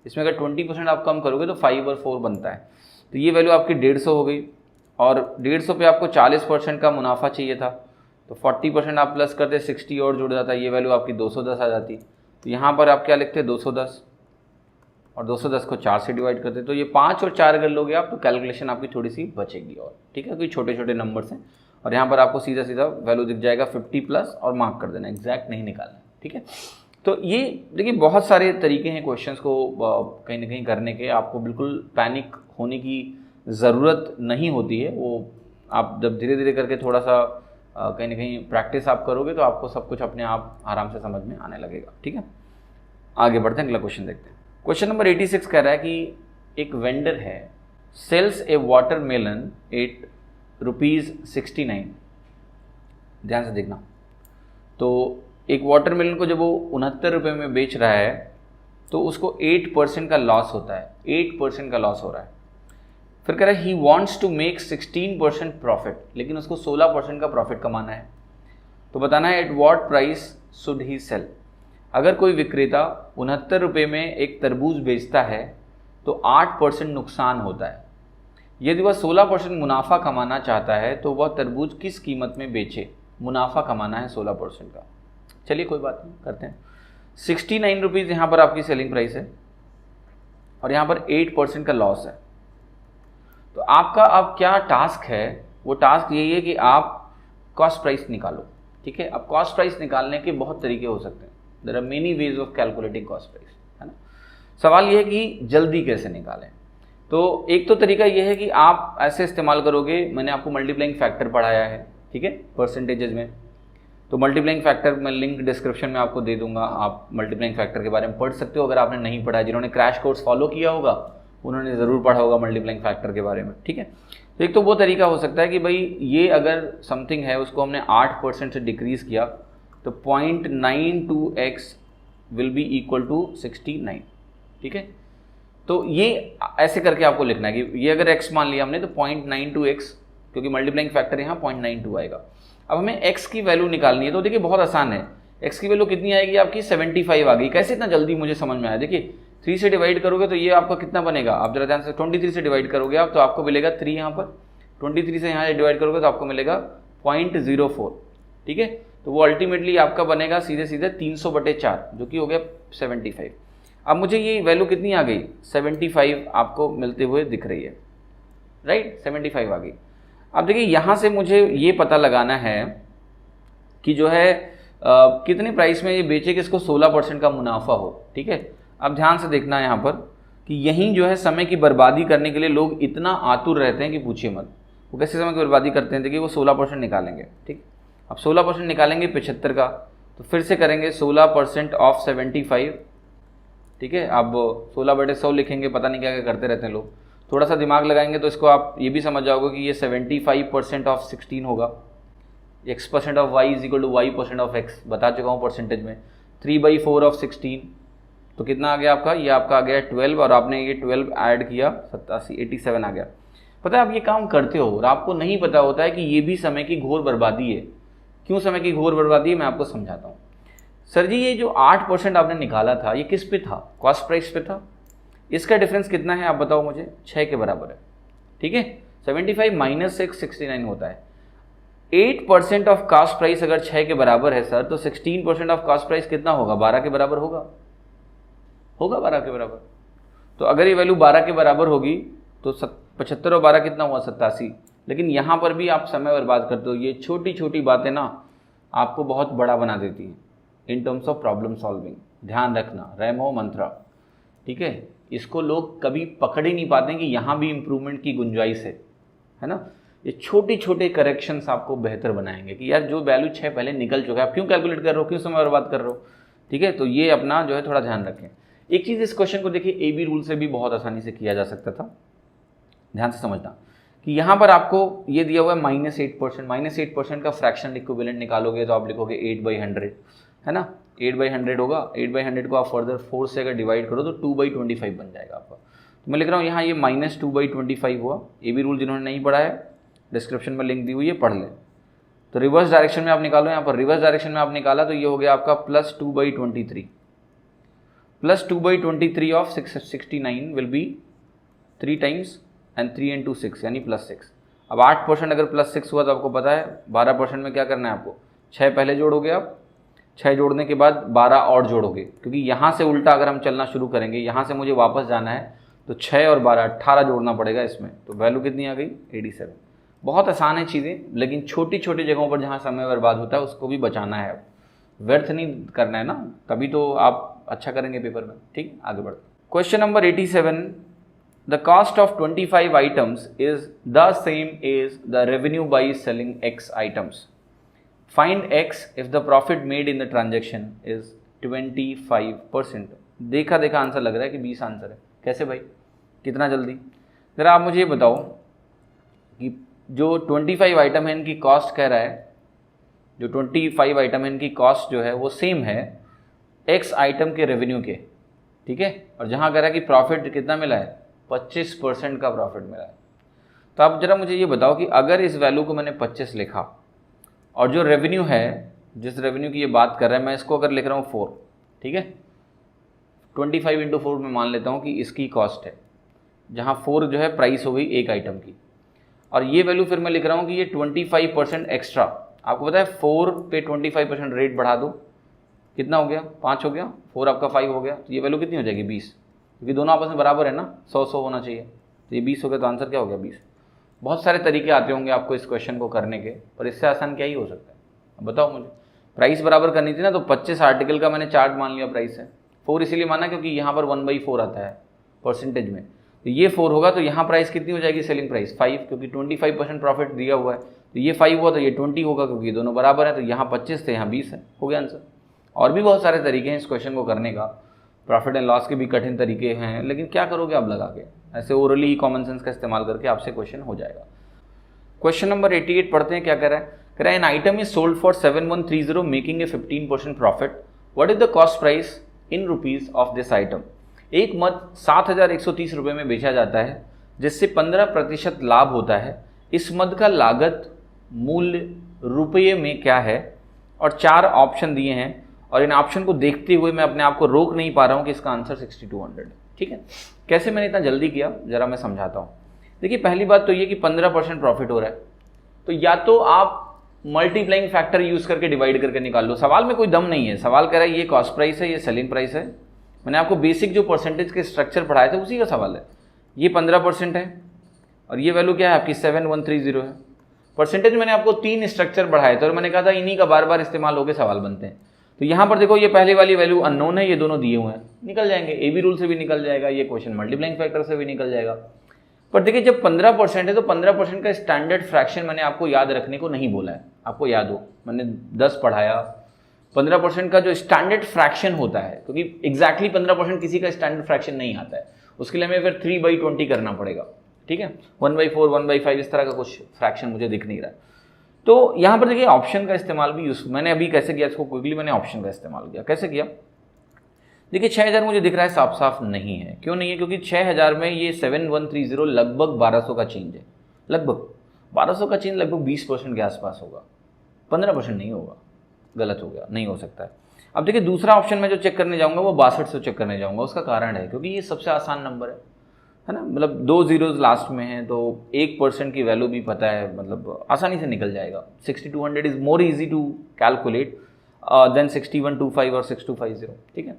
इसमें अगर 20% आप कम करोगे तो 5 और 4 बनता है, तो ये वैल्यू आपकी 150 हो गई। और 150 पे आपको 40% का मुनाफा चाहिए था, तो 40% आप प्लस करते 60 और जुड़ जाता, ये वैल्यू आपकी 210 आ जाती। तो यहाँ पर आप क्या लिखते 210, और 210 को 4 से डिवाइड करते, तो ये 5 और 4 अगर लोगे आप तो कैलकुलेशन आपकी थोड़ी सी बचेगी, और ठीक है, क्योंकि छोटे छोटे नंबर्स हैं। और यहाँ पर आपको सीधा सीधा वैल्यू दिख जाएगा 50 प्लस, और मार्क कर देना, एग्जैक्ट नहीं निकालना, ठीक है। तो ये देखिए बहुत सारे तरीके हैं क्वेश्चंस को कहीं ना कहीं करने के, आपको बिल्कुल पैनिक होने की ज़रूरत नहीं होती है। वो आप जब धीरे धीरे करके थोड़ा सा कहीं ना कहीं प्रैक्टिस आप करोगे तो आपको सब कुछ अपने आप आराम से समझ में आने लगेगा। ठीक है, आगे बढ़ते हैं, अगला क्वेश्चन देखते हैं। क्वेश्चन नंबर 86 कह रहा है कि एक वेंडर है, सेल्स ए वाटरमेलन एट ₹69। ध्यान से देखना, तो एक वाटरमेलन को जब वो 69 रुपये में बेच रहा है तो उसको 8% का लॉस होता है, 8% का लॉस हो रहा है। फिर कह रहा है he wants to make 16% profit, लेकिन उसको 16% का प्रॉफिट कमाना है। तो बताना है at what price should he sell. अगर कोई विक्रेता 69 रुपये में एक तरबूज बेचता है तो 8% नुकसान होता है। यदि वह 16% मुनाफा कमाना चाहता है तो वह तरबूज किस कीमत में बेचे? मुनाफा कमाना है 16% का। चलिए कोई बात नहीं, करते हैं। 69 रुपीज़ यहाँ पर आपकी सेलिंग प्राइस है और यहाँ पर 8% का लॉस है। तो आपका अब क्या टास्क है? वो टास्क यही है कि आप कॉस्ट प्राइस निकालो। ठीक है, अब कॉस्ट प्राइस निकालने के बहुत तरीके हो सकते हैं, there are many ways of calculating cost price, है ना। सवाल ये है कि जल्दी कैसे निकालें। तो एक तो तरीका ये है कि आप ऐसे इस्तेमाल करोगे, मैंने आपको मल्टीप्लाइंग फैक्टर पढ़ाया है, ठीक है, परसेंटेजेस में। तो मल्टीप्लाइंग फैक्टर मैं लिंक डिस्क्रिप्शन में आपको दे दूंगा, आप मल्टीप्लाइंग फैक्टर के बारे में पढ़ सकते हो अगर आपने नहीं पढ़ा है। जिन्होंने क्रैश कोर्स फॉलो किया होगा उन्होंने ज़रूर पढ़ा होगा मल्टीप्लाइंग फैक्टर के बारे में। ठीक है, तो एक तो वो तरीका हो सकता है कि भाई ये अगर समथिंग है उसको हमने 8% से डिक्रीज़ किया तो 0.92x will be equal to 69। ठीक है, तो ये ऐसे करके आपको लिखना है कि ये अगर x मान लिया हमने तो 0.92x, क्योंकि मल्टीप्लाइंग फैक्टर यहाँ 0.92 आएगा। अब हमें x की वैल्यू निकालनी है, तो देखिए बहुत आसान है। x की वैल्यू कितनी आएगी आपकी? 75 आ गई। कैसे इतना जल्दी मुझे समझ में आया? देखिए 3 से डिवाइड करोगे तो ये आपका कितना बनेगा? आप जरा ध्यान से 23 से डिवाइड करोगे आप तो आपको मिलेगा 3 यहाँ पर, 23 से यहाँ डिवाइड करोगे तो आपको मिलेगा 0.04। ठीक है, तो वो अल्टीमेटली आपका बनेगा सीधे सीधे 300/4 जो कि हो गया 75। अब मुझे ये वैल्यू कितनी आ गई? 75 आपको मिलते हुए दिख रही है, राइट, 75 आ गई। अब देखिए यहाँ से मुझे ये पता लगाना है कि जो है कितने प्राइस में ये बेचे कि इसको 16% का मुनाफा हो। ठीक है, अब ध्यान से देखना यहाँ पर कि यहीं जो है समय की बर्बादी करने के लिए लोग इतना आतुर रहते हैं कि पूछिए मत। वो कैसे समय की बर्बादी करते हैं? देखिए वो 16% निकालेंगे। ठीक, अब 16% निकालेंगे 75 का, तो फिर से करेंगे 16% ऑफ 75। ठीक है, अब 16/100 लिखेंगे, पता नहीं क्या क्या करते रहते हैं लोग। थोड़ा सा दिमाग लगाएंगे तो इसको आप ये भी समझ जाओगे कि ये 75% ऑफ 16 होगा। x% of y is equal to y% of x, बता चुका हूँ परसेंटेज में। 3/4 ऑफ 16 तो कितना आ गया आपका? ये आपका आ गया 12 और आपने ये 12 ऐड किया 87 आ गया। पता है आप ये काम करते हो और आपको नहीं पता होता है कि ये भी समय की घोर बर्बादी है। क्यों समय की घोर बर्बादी है मैं आपको समझाता हूँ। सर जी ये जो 8% आपने निकाला था ये किस पे था? कॉस्ट प्राइस पे था। इसका डिफरेंस कितना है आप बताओ मुझे? 6 के बराबर है। ठीक है, 75 माइनस 6 69 होता है। 8% ऑफ कॉस्ट प्राइस अगर 6 के बराबर है सर, तो 16% ऑफ कॉस्ट प्राइस कितना होगा? 12 के बराबर होगा, 12 के बराबर। तो अगर ये वैल्यू 12 के बराबर होगी तो 75 और 12 कितना हुआ? 87। लेकिन यहाँ पर भी आप समय बर्बाद करते हो। ये छोटी छोटी बातें ना आपको बहुत बड़ा बना देती हैं in terms of problem solving. ध्यान रखना, रेमो मंत्रा। ठीक है, इसको लोग कभी पकड़ ही नहीं पाते हैं कि यहाँ भी इम्प्रूवमेंट की गुंजाइश है ना। ये छोटे छोटे करेक्शंस आपको बेहतर बनाएंगे कि यार जो वैल्यू 6 पहले निकल चुका है आप क्यों कैलकुलेट कर रहे हो, क्यों समय बर्बाद कर रहे हो। ठीक है, तो ये अपना जो है थोड़ा ध्यान रखें। एक चीज़ इस क्वेश्चन को देखिए AB रूल से भी बहुत आसानी से किया जा सकता था। ध्यान से समझना कि यहाँ पर आपको ये दिया हुआ है -8%। -8% का फ्रैक्शन इक्विवेलेंट निकालोगे तो आप लिखोगे 8/100, है ना। 8/100 होगा। 8/100 को आप फर्दर 4 से अगर डिवाइड करो तो 2/25 बन जाएगा आपका। तो मैं लिख रहा हूँ यहाँ ये -2/25 हुआ। AB रूल जिन्होंने नहीं पढ़ा है डिस्क्रिप्शन में लिंक दी हुई है, पढ़ लें। तो रिवर्स डायरेक्शन में आप निकालो, यहाँ पर रिवर्स डायरेक्शन में आप निकाला तो ये हो गया आपका +2/23। +2/23 of 69 will be 3 times and 3 into 6 यानी +6। अब 8% अगर +6 हुआ तो आपको पता है 12% में क्या करना है आपको? 6 पहले जोड़ोगे आप, 6 जोड़ने के बाद 12 और जोड़ोगे, क्योंकि यहाँ से उल्टा अगर हम चलना शुरू करेंगे, यहाँ से मुझे वापस जाना है तो 6 और 12 18 जोड़ना पड़ेगा इसमें। तो वैल्यू कितनी आ गई? 87। बहुत आसान है चीज़ें, लेकिन छोटी छोटी जगहों पर जहाँ समय बर्बाद होता है उसको भी बचाना है, व्यर्थ नहीं करना है ना, तभी तो आप अच्छा करेंगे पेपर में। ठीक, आगे बढ़ते। Question number 87, the cost of 25 items is the same as the revenue by selling X items. Find x if the profit made in the transaction is 25%। देखा देखा आंसर लग रहा है कि 20 आंसर है। कैसे भाई, कितना जल्दी? ज़रा आप मुझे ये बताओ कि जो 25 आइटम है इनकी कॉस्ट कह रहा है, जो 25 आइटम है इनकी कॉस्ट जो है वो सेम है एक्स आइटम के रेवेन्यू के, ठीक है। और जहाँ कह रहा है कि प्रॉफिट कितना मिला है, 25% का प्रॉफिट मिला है। तो आप ज़रा मुझे ये बताओ कि अगर इस वैल्यू को मैंने 25 लिखा और जो रेवेन्यू है, जिस रेवेन्यू की ये बात कर रहा है, मैं इसको अगर लिख रहा हूँ 4, ठीक है, 25 × 4 में मान लेता हूँ कि इसकी कॉस्ट है, जहाँ 4 जो है प्राइस हो गई एक आइटम की, और ये वैल्यू फिर मैं लिख रहा हूँ कि ये 25% एक्स्ट्रा। आपको पता है 4 पे 25% रेट बढ़ा दो, कितना हो गया, 5 हो गया, 4 आपका 5 हो गया, तो ये वैल्यू कितनी हो जाएगी, 20, क्योंकि दोनों आपस में बराबर है ना, 100 होना चाहिए, तो ये 20 हो गया, तो आंसर क्या हो गया, 20। बहुत सारे तरीके आते होंगे आपको इस क्वेश्चन को करने के, पर इससे आसान क्या ही हो सकता है, बताओ मुझे। प्राइस बराबर करनी थी ना, तो 25 आर्टिकल का मैंने चार्ट मान लिया प्राइस है, 4 इसीलिए माना क्योंकि यहाँ पर 1/4 आता है परसेंटेज में, तो ये 4 होगा, तो यहाँ प्राइस कितनी हो जाएगी, सेलिंग प्राइस 5, क्योंकि 25% प्रॉफिट दिया हुआ है, तो ये 5 हुआ तो ये 20 होगा, क्योंकि ये दोनों बराबर है, तो यहाँ 25 थे, यहाँ 20 है, हो गया आंसर। और भी बहुत सारे तरीके हैं इस क्वेश्चन को करने का, प्रॉफिट एंड लॉस के भी कठिन तरीके हैं, लेकिन क्या करोगे आप लगा के, ऐसे ओरली कॉमन सेंस का इस्तेमाल करके आपसे क्वेश्चन हो जाएगा। क्वेश्चन नंबर 88 पढ़ते हैं, क्या कह रहा है, कह रहा है an item is sold for 7130 making a 15% profit, what is the cost price in rupees of this item. एक मद 7130 रुपये में बेचा जाता है जिससे 15% लाभ होता है, इस मद का लागत मूल्य रुपये में क्या है, और 4 ऑप्शन दिए हैं, और इन ऑप्शन को देखते हुए मैं अपने आप को रोक नहीं पा रहा हूँ कि इसका आंसर 6200 है, ठीक है। कैसे मैंने इतना जल्दी किया, जरा मैं समझाता हूँ। देखिए पहली बात तो ये कि 15% प्रॉफिट हो रहा है, तो या तो आप मल्टीप्लाइंग फैक्टर यूज करके डिवाइड करके निकाल लो, सवाल में कोई दम नहीं है, सवाल कह रहा है ये कॉस्ट प्राइस है, ये सेलिंग प्राइस है, मैंने आपको बेसिक जो परसेंटेज के स्ट्रक्चर पढ़ाए थे उसी का सवाल है। ये 15% है और ये वैल्यू क्या है आपकी 7130 है। परसेंटेज मैंने आपको 3 स्ट्रक्चर पढ़ाए थे और मैंने कहा था इन्हीं का बार बार इस्तेमाल होकर सवाल बनते हैं। तो यहाँ पर देखो ये पहले वाली वैल्यू अननोन है, ये दोनों दिए हुए हैं, निकल जाएंगे, ए बी रूल से भी निकल जाएगा, ये क्वेश्चन मल्टीप्लाइंग फैक्टर से भी निकल जाएगा। पर देखिए जब 15% है तो 15% का स्टैंडर्ड फ्रैक्शन मैंने आपको याद रखने को नहीं बोला है, आपको याद हो मैंने 10 पढ़ाया, 15% का जो स्टैंडर्ड फ्रैक्शन होता है, क्योंकि एग्जैक्टली 15% किसी का स्टैंडर्ड फ्रैक्शन नहीं आता है, उसके लिए हमें फिर 3/20 करना पड़ेगा, ठीक है, 1/4 1/5 इस तरह का कुछ फ्रैक्शन मुझे दिख नहीं रहा है। तो यहाँ पर देखिए ऑप्शन का इस्तेमाल भी मैंने अभी कैसे किया, इसको क्विकली मैंने ऑप्शन का इस्तेमाल किया। कैसे किया, देखिए 6000 मुझे दिख रहा है साफ साफ नहीं है, क्यों नहीं है, क्योंकि 6000 में ये 7130 लगभग 1200 का चेंज है, लगभग 1200 का चेंज लगभग 20% के आसपास होगा, 15% नहीं होगा, गलत हो गया, नहीं हो सकता है। अब देखिए दूसरा ऑप्शन में जो चेक करने जाऊंगा वो 6200 चेक करने जाऊंगा, उसका कारण है क्योंकि ये सबसे आसान नंबर है ना, मतलब 2 zeros लास्ट में है तो 1% की वैल्यू भी पता है, मतलब आसानी से निकल जाएगा। 6200 is more easy to calculate than 6125 और 6250, ठीक है।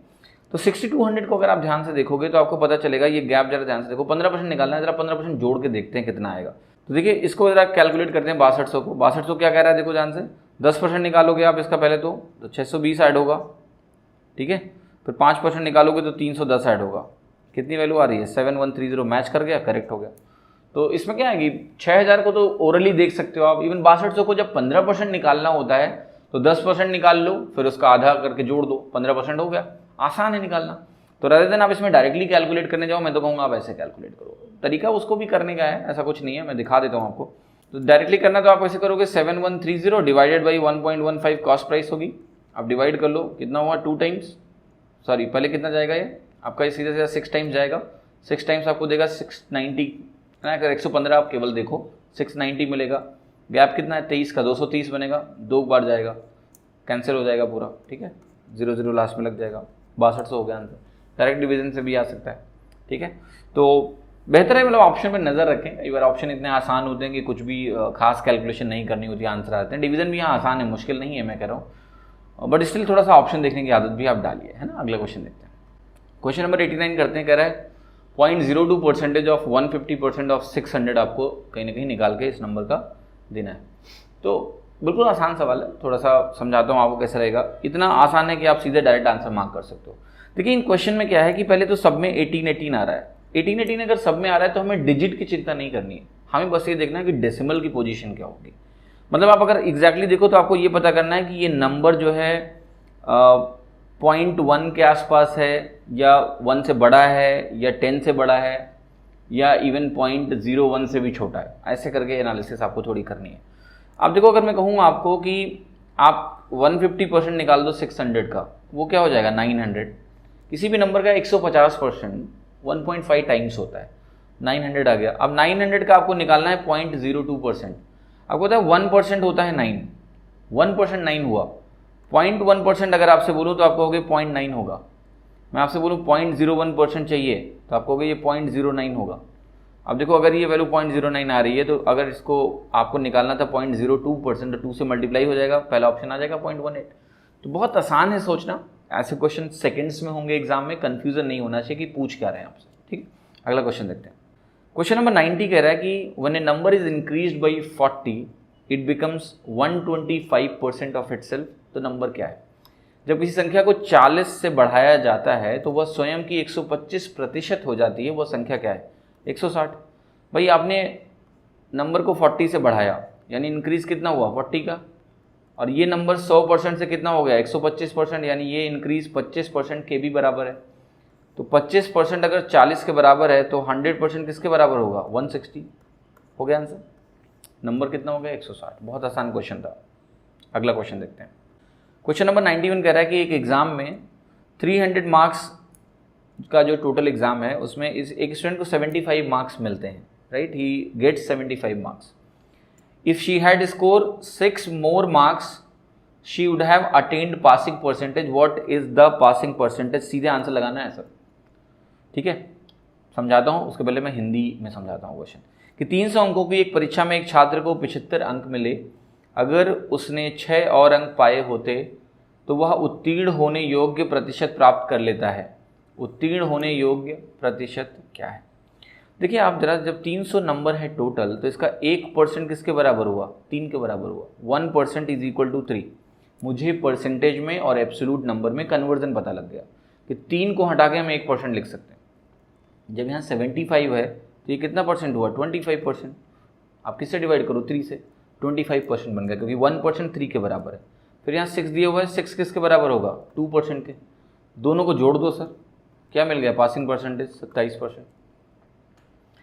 तो 6200 को अगर आप ध्यान से देखोगे तो आपको पता चलेगा, ये गैप जरा ध्यान से देखो, 15% निकालना है, जरा 15% जोड़ के देखते हैं कितना आएगा। तो देखिए इसको जरा कैलकुलेट करते हैं 6200 को, 6200 क्या कह रहा है देखो ध्यान से, 10% निकालोगे आप इसका पहले तो 620 ऐड होगा, ठीक है, फिर 5% निकालोगे तो 310 ऐड होगा, कितनी वैल्यू आ रही है 7130, मैच कर गया, करेक्ट हो गया। तो इसमें क्या है कि 6000 को तो ओरली देख सकते हो आप, इवन 6200 को जब 15% निकालना होता है तो 10% निकाल लो, फिर उसका आधा करके जोड़ दो, 15% हो गया, आसान है निकालना। तो रादर देन आप इसमें डायरेक्टली कैलकुलेट करने जाओ, मैं तो कहूँगा आप ऐसे कैलकुलेट करो, तरीका उसको भी करने का है, ऐसा कुछ नहीं है, मैं दिखा देता हूँ आपको। तो डायरेक्टली करना तो आप ऐसे करोगे 7130 डिवाइडेड बाई 1.15 कॉस्ट प्राइस होगी, आप डिवाइड कर लो, कितना हुआ 2 टाइम्स, सॉरी पहले कितना जाएगा ये आपका, ये सीधा सीधा 6 टाइम्स जाएगा, 6 टाइम्स आपको देगा 690, अगर 115 आप केवल देखो 690 मिलेगा, गैप कितना है 23 का, 230 बनेगा, 2 बार जाएगा, कैंसिल हो जाएगा पूरा, ठीक है, 0 लास्ट में लग जाएगा, 6200 हो गया आंसर। डायरेक्ट डिवीजन से भी आ सकता है, ठीक है। तो बेहतर है मतलब ऑप्शन पर नज़र रखें, कई बार ऑप्शन इतने आसान होते हैं कि कुछ भी खास कैलकुलेशन नहीं करनी होती, आंसर आते हैं। डिवीजन भी यहाँ आसान है, मुश्किल नहीं है मैं कह रहा हूँ, बट स्टिल थोड़ा सा ऑप्शन देखने की आदत भी आप डालिए, है ना। अगला क्वेश्चन देखते हैं, क्वेश्चन नंबर 89 करते हैं, कह रहा है 0.02% ऑफ 150% ऑफ 600 आपको कहीं ना कहीं निकाल के इस नंबर का देना है। तो बिल्कुल आसान सवाल है, थोड़ा सा समझाता हूँ आपको कैसे रहेगा। इतना आसान है कि आप सीधे डायरेक्ट आंसर मार्क कर सकते हो। देखिए इन क्वेश्चन में क्या है कि पहले तो सब में 18 आ रहा है, 18 अगर सब में आ रहा है तो हमें डिजिट की चिंता नहीं करनी है, हमें बस ये देखना है कि डेसिमल की पोजीशन क्या होगी। मतलब आप अगर एग्जैक्टली देखो तो आपको ये पता करना है कि ये नंबर जो है 0.1 के आसपास है, या 1 से बड़ा है, या 10 से बड़ा है, या इवन 0.01 से भी छोटा है। ऐसे करके एनालिसिस आपको थोड़ी करनी है। आप देखो, अगर मैं कहूँ आपको कि आप 150% निकाल दो 600 का, वो क्या हो जाएगा 900। किसी भी नंबर का 150% 1.5 टाइम्स होता है, 900 आ गया। अब 900 का आपको निकालना है 0.02%। आपको पता है 1% होता है 9, 1% 9 हुआ। 0.1% अगर आपसे बोलूँ तो आपको कहोगे 0.9 होगा। मैं आपसे बोलूँ 0.01% चाहिए तो आपको कहोगे ये 0.09 होगा। अब देखो, अगर ये वैल्यू 0.09 आ रही है तो अगर इसको आपको निकालना था 0.02%, तो 2 से मल्टीप्लाई हो जाएगा, पहला ऑप्शन आ जाएगा 0.18। तो बहुत आसान है सोचना। ऐसे क्वेश्चन सेकंड्स में होंगे एग्जाम में, कंफ्यूजन नहीं होना चाहिए कि पूछ क्या रहे हैं आपसे। ठीक, अगला क्वेश्चन देखते हैं। क्वेश्चन नंबर 90 कह रहा है कि when A number is increased by 40 it becomes 125% of itself. तो नंबर क्या है? जब किसी संख्या को 40 से बढ़ाया जाता है तो वह स्वयं की 125% हो जाती है। वह संख्या क्या है? 160। भाई आपने नंबर को 40 से बढ़ाया, यानी इंक्रीज कितना हुआ 40 का, और ये नंबर 100% से कितना हो गया 125%, यानी ये इंक्रीज 25% के भी बराबर है। तो 25% अगर 40 के बराबर है तो 100% किसके बराबर होगा? 160। हो गया आंसर। नंबर कितना हो गया? 160। बहुत आसान क्वेश्चन था। अगला क्वेश्चन देखते हैं। क्वेश्चन नंबर 91 कह रहा है कि एक एग्जाम में 300 मार्क्स का जो टोटल एग्जाम है उसमें एक स्टूडेंट को 75 मार्क्स मिलते हैं, right? He gets 75 marks. If she had score 6 more marks she would have attend passing percentage. What is the passing percentage? सीधे आंसर लगाना है सर, ठीक है? समझाता हूँ, उसके पहले मैं हिंदी में समझाता हूँ क्वेश्चन। कि 300 अंकों की एक परीक्षा में एक छात्र को 75 अंक मिले। अगर उसने 6 और अंक पाए होते तो वह उत्तीर्ण होने योग्य प्रतिशत प्राप्त कर लेता है। उत्तीर्ण होने योग्य प्रतिशत क्या है? देखिए आप जरा, जब 300 नंबर है टोटल तो इसका 1% किसके बराबर हुआ? 3 के बराबर हुआ। 1% इज इक्वल टू 3। मुझे परसेंटेज में और एब्सोल्यूट नंबर में कन्वर्जन पता लग गया कि 3 को हटा के हम 1% लिख सकते हैं। जब यहाँ 75 है तो ये कितना परसेंट हुआ? 25%। आप किससे डिवाइड करो? 3 से। 25% बन गया, क्योंकि 1% 3 के बराबर है। फिर यहाँ 6 दिया हुआ है, 6 किसके बराबर होगा? 2% के। दोनों को जोड़ दो सर, क्या मिल गया? Passing percentage 27%।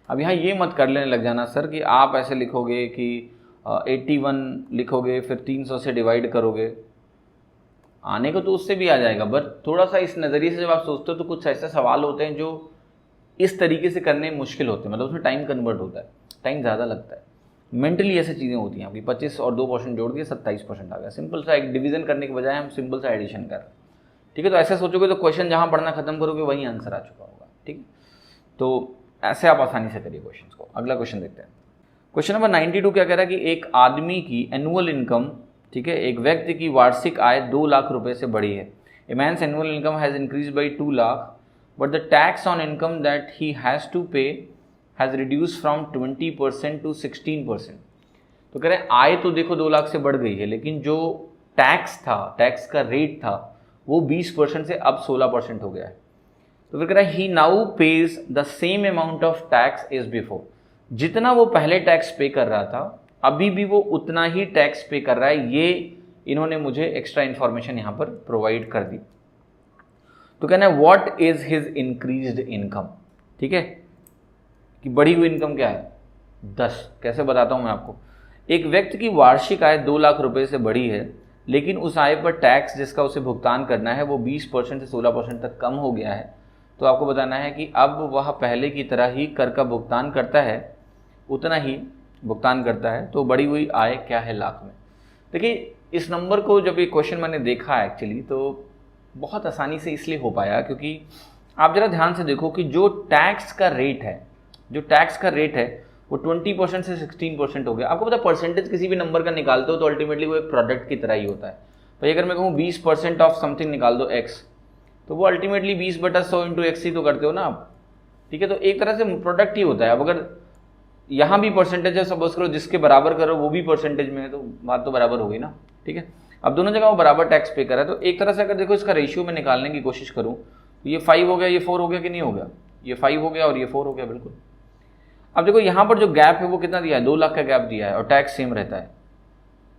अब यहाँ ये मत कर लेने लग जाना सर कि आप ऐसे लिखोगे कि 81 लिखोगे फिर 300 से डिवाइड करोगे। आने को तो उससे भी आ जाएगा, बट थोड़ा सा इस नज़रिए से जब आप सोचते हो तो कुछ ऐसे सवाल होते हैं जो इस तरीके से करने मुश्किल होते हैं। मतलब उसमें टाइम कन्वर्ट होता है, टाइम ज़्यादा लगता है। मेंटली ऐसी चीज़ें होती हैं। अभी 25 और 2% जोड़ दिए 27% आ गया। सिंपल सा एक डिवीजन करने के बजाय हम सिंपल सा एडिशन कर रहे हैं, ठीक है? तो ऐसे सोचोगे तो क्वेश्चन जहाँ पढ़ना खत्म करोगे वहीं आंसर आ चुका होगा, ठीक है? तो ऐसे आप आसानी से करिए क्वेश्चन को। अगला क्वेश्चन देखते हैं। क्वेश्चन नंबर 92 क्या कह रहा है कि एक आदमी की एनुअल इनकम, ठीक है, एक व्यक्ति की वार्षिक आय 2 लाख रुपए से बढ़ी है। A man's annual income has increase by 2 lakh but the tax on income that he has to pay has reduce from 20% to 16%। तो कह रहे हैं आय तो देखो 2 लाख से बढ़ गई है, लेकिन जो टैक्स था, टैक्स का रेट था वो 20% से अब 16% हो गया है। तो फिर कह रहा है he now pays the same amount of tax as before. जितना वो पहले टैक्स पे कर रहा था अभी भी वो उतना ही टैक्स पे कर रहा है। ये इन्होंने मुझे एक्स्ट्रा इन्फॉर्मेशन यहाँ पर प्रोवाइड कर दी। तो कहना है what is his increased income, ठीक है, कि बढ़ी हुई इनकम क्या है? 10। कैसे बताता हूँ मैं आपको। एक व्यक्ति की वार्षिक आय 2 लाख रुपए से बढ़ी है, लेकिन उस आय पर टैक्स जिसका उसे भुगतान करना है वो 20% से 16% तक कम हो गया है। तो आपको बताना है कि अब वह पहले की तरह ही कर का भुगतान करता है, उतना ही भुगतान करता है। तो बढ़ी हुई आय क्या है लाख में? देखिए इस नंबर को जब ये क्वेश्चन मैंने देखा एक्चुअली तो बहुत आसानी से इसलिए हो पाया क्योंकि आप जरा ध्यान से देखो कि जो टैक्स का रेट है वो 20% से 16% हो गया। आपको पता है परसेंटेज किसी भी नंबर का निकालते हो तो अल्टीमेटली वो एक प्रोडक्ट की तरह ही होता है। भाई अगर मैं कहूँ 20% ऑफ समथिंग निकाल दो x, तो वो अल्टीमेटली 20/100 इंटू एक्स ही तो करते हो ना आप, ठीक है? तो एक तरह से प्रोडक्ट ही होता है। अब अगर यहाँ भी परसेंटेज है, सपोज करो जिसके बराबर करो वो भी परसेंटेज में है, तो बात तो बराबर होगी ना, ठीक है? अब दोनों जगह वो बराबर टैक्स पे कर रहा है। तो एक तरह से अगर देखो इसका रेशियो में निकालने की कोशिश करूँ तो ये 5 हो गया, ये 4 हो गया कि नहीं हो गया? ये 5 हो गया और ये 4 हो गया, बिल्कुल। अब देखो यहाँ पर जो गैप है वो कितना दिया है? 2 लाख का गैप दिया है और टैक्स सेम रहता है।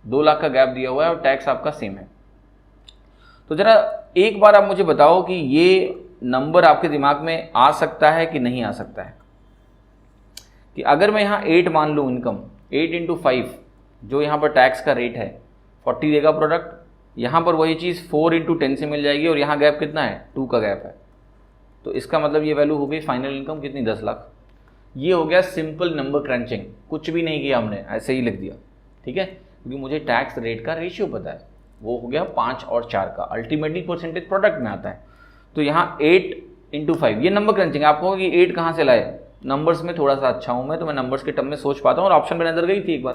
2 लाख का गैप दिया हुआ है और टैक्स आपका सेम है। तो जरा एक बार आप मुझे बताओ कि ये नंबर आपके दिमाग में आ सकता है कि नहीं आ सकता है, कि अगर मैं यहाँ 8 मान लूँ इनकम, 8 इंटू 5 जो यहाँ पर टैक्स का रेट है 40 देगा प्रोडक्ट, यहाँ पर वही चीज़ 4 इंटू 10 से मिल जाएगी और यहाँ गैप कितना है 2 का गैप है। तो इसका मतलब ये वैल्यू हो गई फाइनल इनकम कितनी 10 लाख। ये हो गया सिंपल नंबर क्रंचिंग, कुछ भी नहीं किया हमने, ऐसे ही लिख दिया, ठीक है, क्योंकि मुझे टैक्स रेट का रेशियो पता है, वो हो गया 5 और 4 का, अल्टीमेटली परसेंटेज प्रोडक्ट में आता है। तो यहाँ 8 इंटू 5 ये नंबर क्रंचिंग। आप कहोगे कि 8 कहाँ से लाए, नंबर्स में थोड़ा सा अच्छा हूँ मैं, तो मैं नंबर्स के टर्म में सोच पाता हूँ। और ऑप्शन में नजर गई थी एक बार,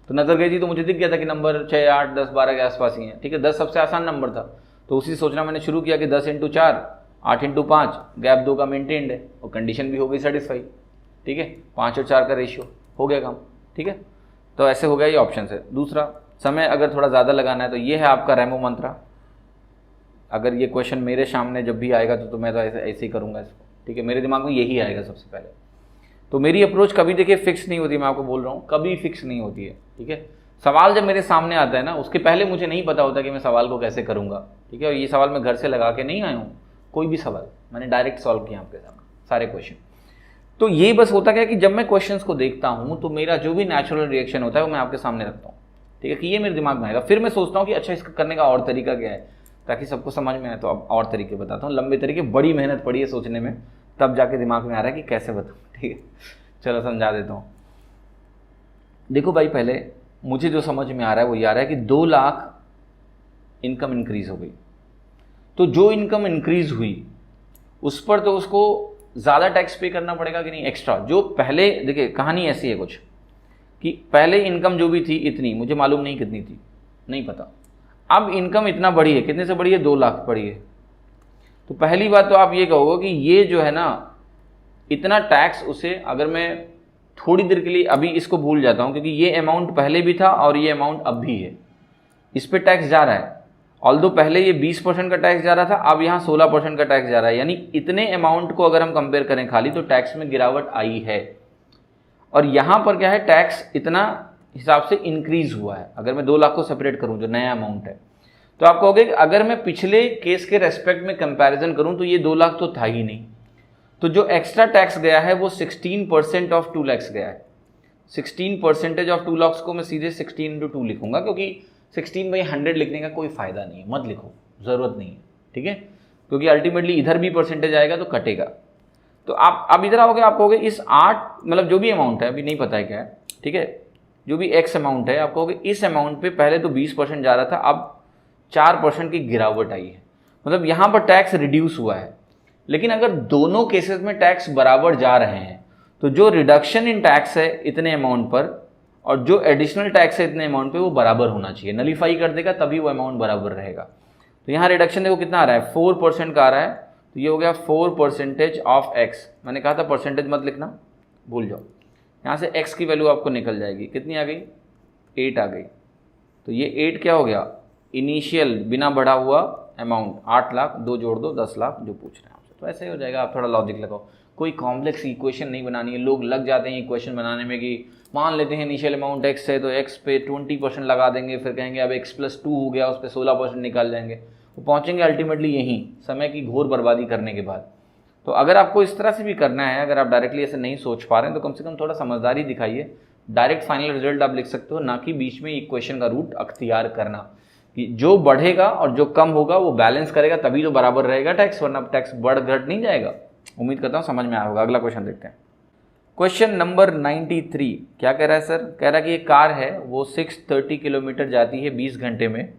तो नजर गई थी तो मुझे दिख गया था कि नंबर 6, 8, 10, 12 के आसपास ही है, ठीक है। 10 सबसे आसान नंबर था, तो उसी सोचना मैंने शुरू किया कि 10 इंटू 4, 8 इंटू 5, गैप 2 का मेंटेन्ड है और कंडीशन भी हो गई सेटिस्फाई, ठीक है। 5 और 4 का रेशियो हो गया काम, ठीक है। तो ऐसे हो गया ये ऑप्शन से। दूसरा, समय अगर थोड़ा ज़्यादा लगाना है तो ये है आपका रेमो मंत्रा। अगर ये क्वेश्चन मेरे सामने जब भी आएगा तो मैं तो ऐसे ही करूँगा इसको, ठीक है। मेरे दिमाग में यही आएगा सबसे पहले। तो मेरी अप्रोच कभी देखिए फिक्स नहीं होती, मैं आपको बोल रहा हूँ, कभी फिक्स नहीं होती है, ठीक है। सवाल जब मेरे सामने आता है ना, उसके पहले मुझे नहीं पता होता कि मैं सवाल को कैसे करूँगा, ठीक है। और ये सवाल मैं घर से लगा के नहीं आया हूँ, कोई भी सवाल मैंने डायरेक्ट सॉल्व किया आपके सामने सारे क्वेश्चन। तो ये बस होता क्या कि जब मैं क्वेश्चंस को देखता हूँ तो मेरा जो भी नेचुरल रिएक्शन होता है वो मैं आपके सामने रखता हूँ, ठीक है, कि ये मेरे दिमाग में आएगा। फिर मैं सोचता हूँ कि अच्छा इसका करने का और तरीका क्या है, ताकि सबको समझ में आए। तो अब और तरीके बताता हूँ, लंबे तरीके, बड़ी मेहनत पड़ी है सोचने में, तब जाके दिमाग में आ रहा है कि कैसे बताऊँ, ठीक है। चलो समझा देता हूँ। देखो भाई, पहले मुझे जो समझ में आ रहा है वो ये आ रहा है कि 2 लाख इनकम इंक्रीज हो गई। तो जो इनकम इंक्रीज हुई उस पर तो उसको ज़्यादा टैक्स पे करना पड़ेगा कि नहीं, एक्स्ट्रा। जो पहले, देखिए कहानी ऐसी है कुछ कि पहले इनकम जो भी थी इतनी, मुझे मालूम नहीं कितनी थी, नहीं पता। अब इनकम इतना बढ़ी है, कितने से बढ़ी है, 2 लाख बढ़ी है। तो पहली बात तो आप ये कहोगे कि ये जो है ना, इतना टैक्स उसे, अगर मैं थोड़ी देर के लिए अभी इसको भूल जाता हूँ, क्योंकि ये अमाउंट पहले भी था और ये अमाउंट अब भी है, इस पर टैक्स जा रहा है। ऑल्दो पहले ये 20% का टैक्स जा रहा था, अब यहाँ 16% का टैक्स जा रहा है। यानी इतने अमाउंट को अगर हम कंपेयर करें खाली, तो टैक्स में गिरावट आई है। और यहाँ पर क्या है, टैक्स इतना हिसाब से इंक्रीज हुआ है। अगर मैं 2 लाख को सेपरेट करूँ जो नया अमाउंट है, तो आप कहोगे कि अगर मैं पिछले केस के रेस्पेक्ट में कंपैरिजन करूँ तो ये 2 लाख तो था ही नहीं। तो जो एक्स्ट्रा टैक्स गया है वो 16% ऑफ 2 लैक्स गया है। 16% ऑफ 2 लैक्स को मैं सीधे 16 इंटू 2 लिखूंगा, क्योंकि 16/100 लिखने का कोई फायदा नहीं है, मत लिखो, ज़रूरत नहीं है, ठीक है। क्योंकि अल्टीमेटली इधर भी परसेंटेज आएगा तो कटेगा। तो आप अब इधर आओगे, आप कहोगे इस 8, मतलब जो भी अमाउंट है, अभी नहीं पता है क्या है, ठीक है, जो भी एक्स अमाउंट है, आप कहोगे इस अमाउंट पे पहले तो 20% जा रहा था, अब 4% की गिरावट आई है। मतलब यहाँ पर टैक्स रिड्यूस हुआ है। लेकिन अगर दोनों केसेस में टैक्स बराबर जा रहे हैं, तो जो रिडक्शन इन टैक्स है इतने अमाउंट पर और जो एडिशनल टैक्स है इतने अमाउंट पे, वो बराबर होना चाहिए। नलीफाई कर देगा तभी वो अमाउंट बराबर रहेगा। तो यहाँ रिडक्शन देखो कितना आ रहा है, 4% का आ रहा है। तो ये हो गया 4% ऑफ एक्स। मैंने कहा था परसेंटेज मत लिखना, भूल जाओ। यहाँ से एक्स की वैल्यू आपको निकल जाएगी, कितनी आ गई, 8 आ गई। तो ये 8 क्या हो गया, इनिशियल बिना बढ़ा हुआ अमाउंट 8 लाख, 2 जोड़ दो 10 लाख जो पूछ रहे हैं आपसे। तो ऐसे ही हो जाएगा। आप थोड़ा लॉजिक लगाओ, कोई कॉम्प्लेक्स इक्वेशन नहीं बनानी है। लोग लग जाते हैं इक्वेशन बनाने में कि मान लेते हैं इनिशियल अमाउंट एक्स है तो एक्स पे 20% लगा देंगे, फिर कहेंगे अब x + 2 हो गया, उस पर 16% निकाल जाएंगे। वो पहुंचेंगे अल्टीमेटली यहीं, समय की घोर बर्बादी करने के बाद। तो अगर आपको इस तरह से भी करना है, अगर आप डायरेक्टली ऐसे नहीं सोच पा रहे हैं, तो कम से कम थोड़ा समझदारी दिखाइए। डायरेक्ट फाइनल रिजल्ट आप लिख सकते हो, ना कि बीच में इक्वेशन का रूट अख्तियार करना कि जो बढ़ेगा और जो कम होगा वो बैलेंस करेगा, तभी तो बराबर रहेगा टैक्स, वरना टैक्स बढ़ घट नहीं जाएगा। उम्मीद करता हूँ समझ में आया होगा। अगला क्वेश्चन देखते हैं। क्वेश्चन नंबर 93 क्या कह रहा है सर, कह रहा है कि एक कार है वो 630 किलोमीटर जाती है 20 घंटे में,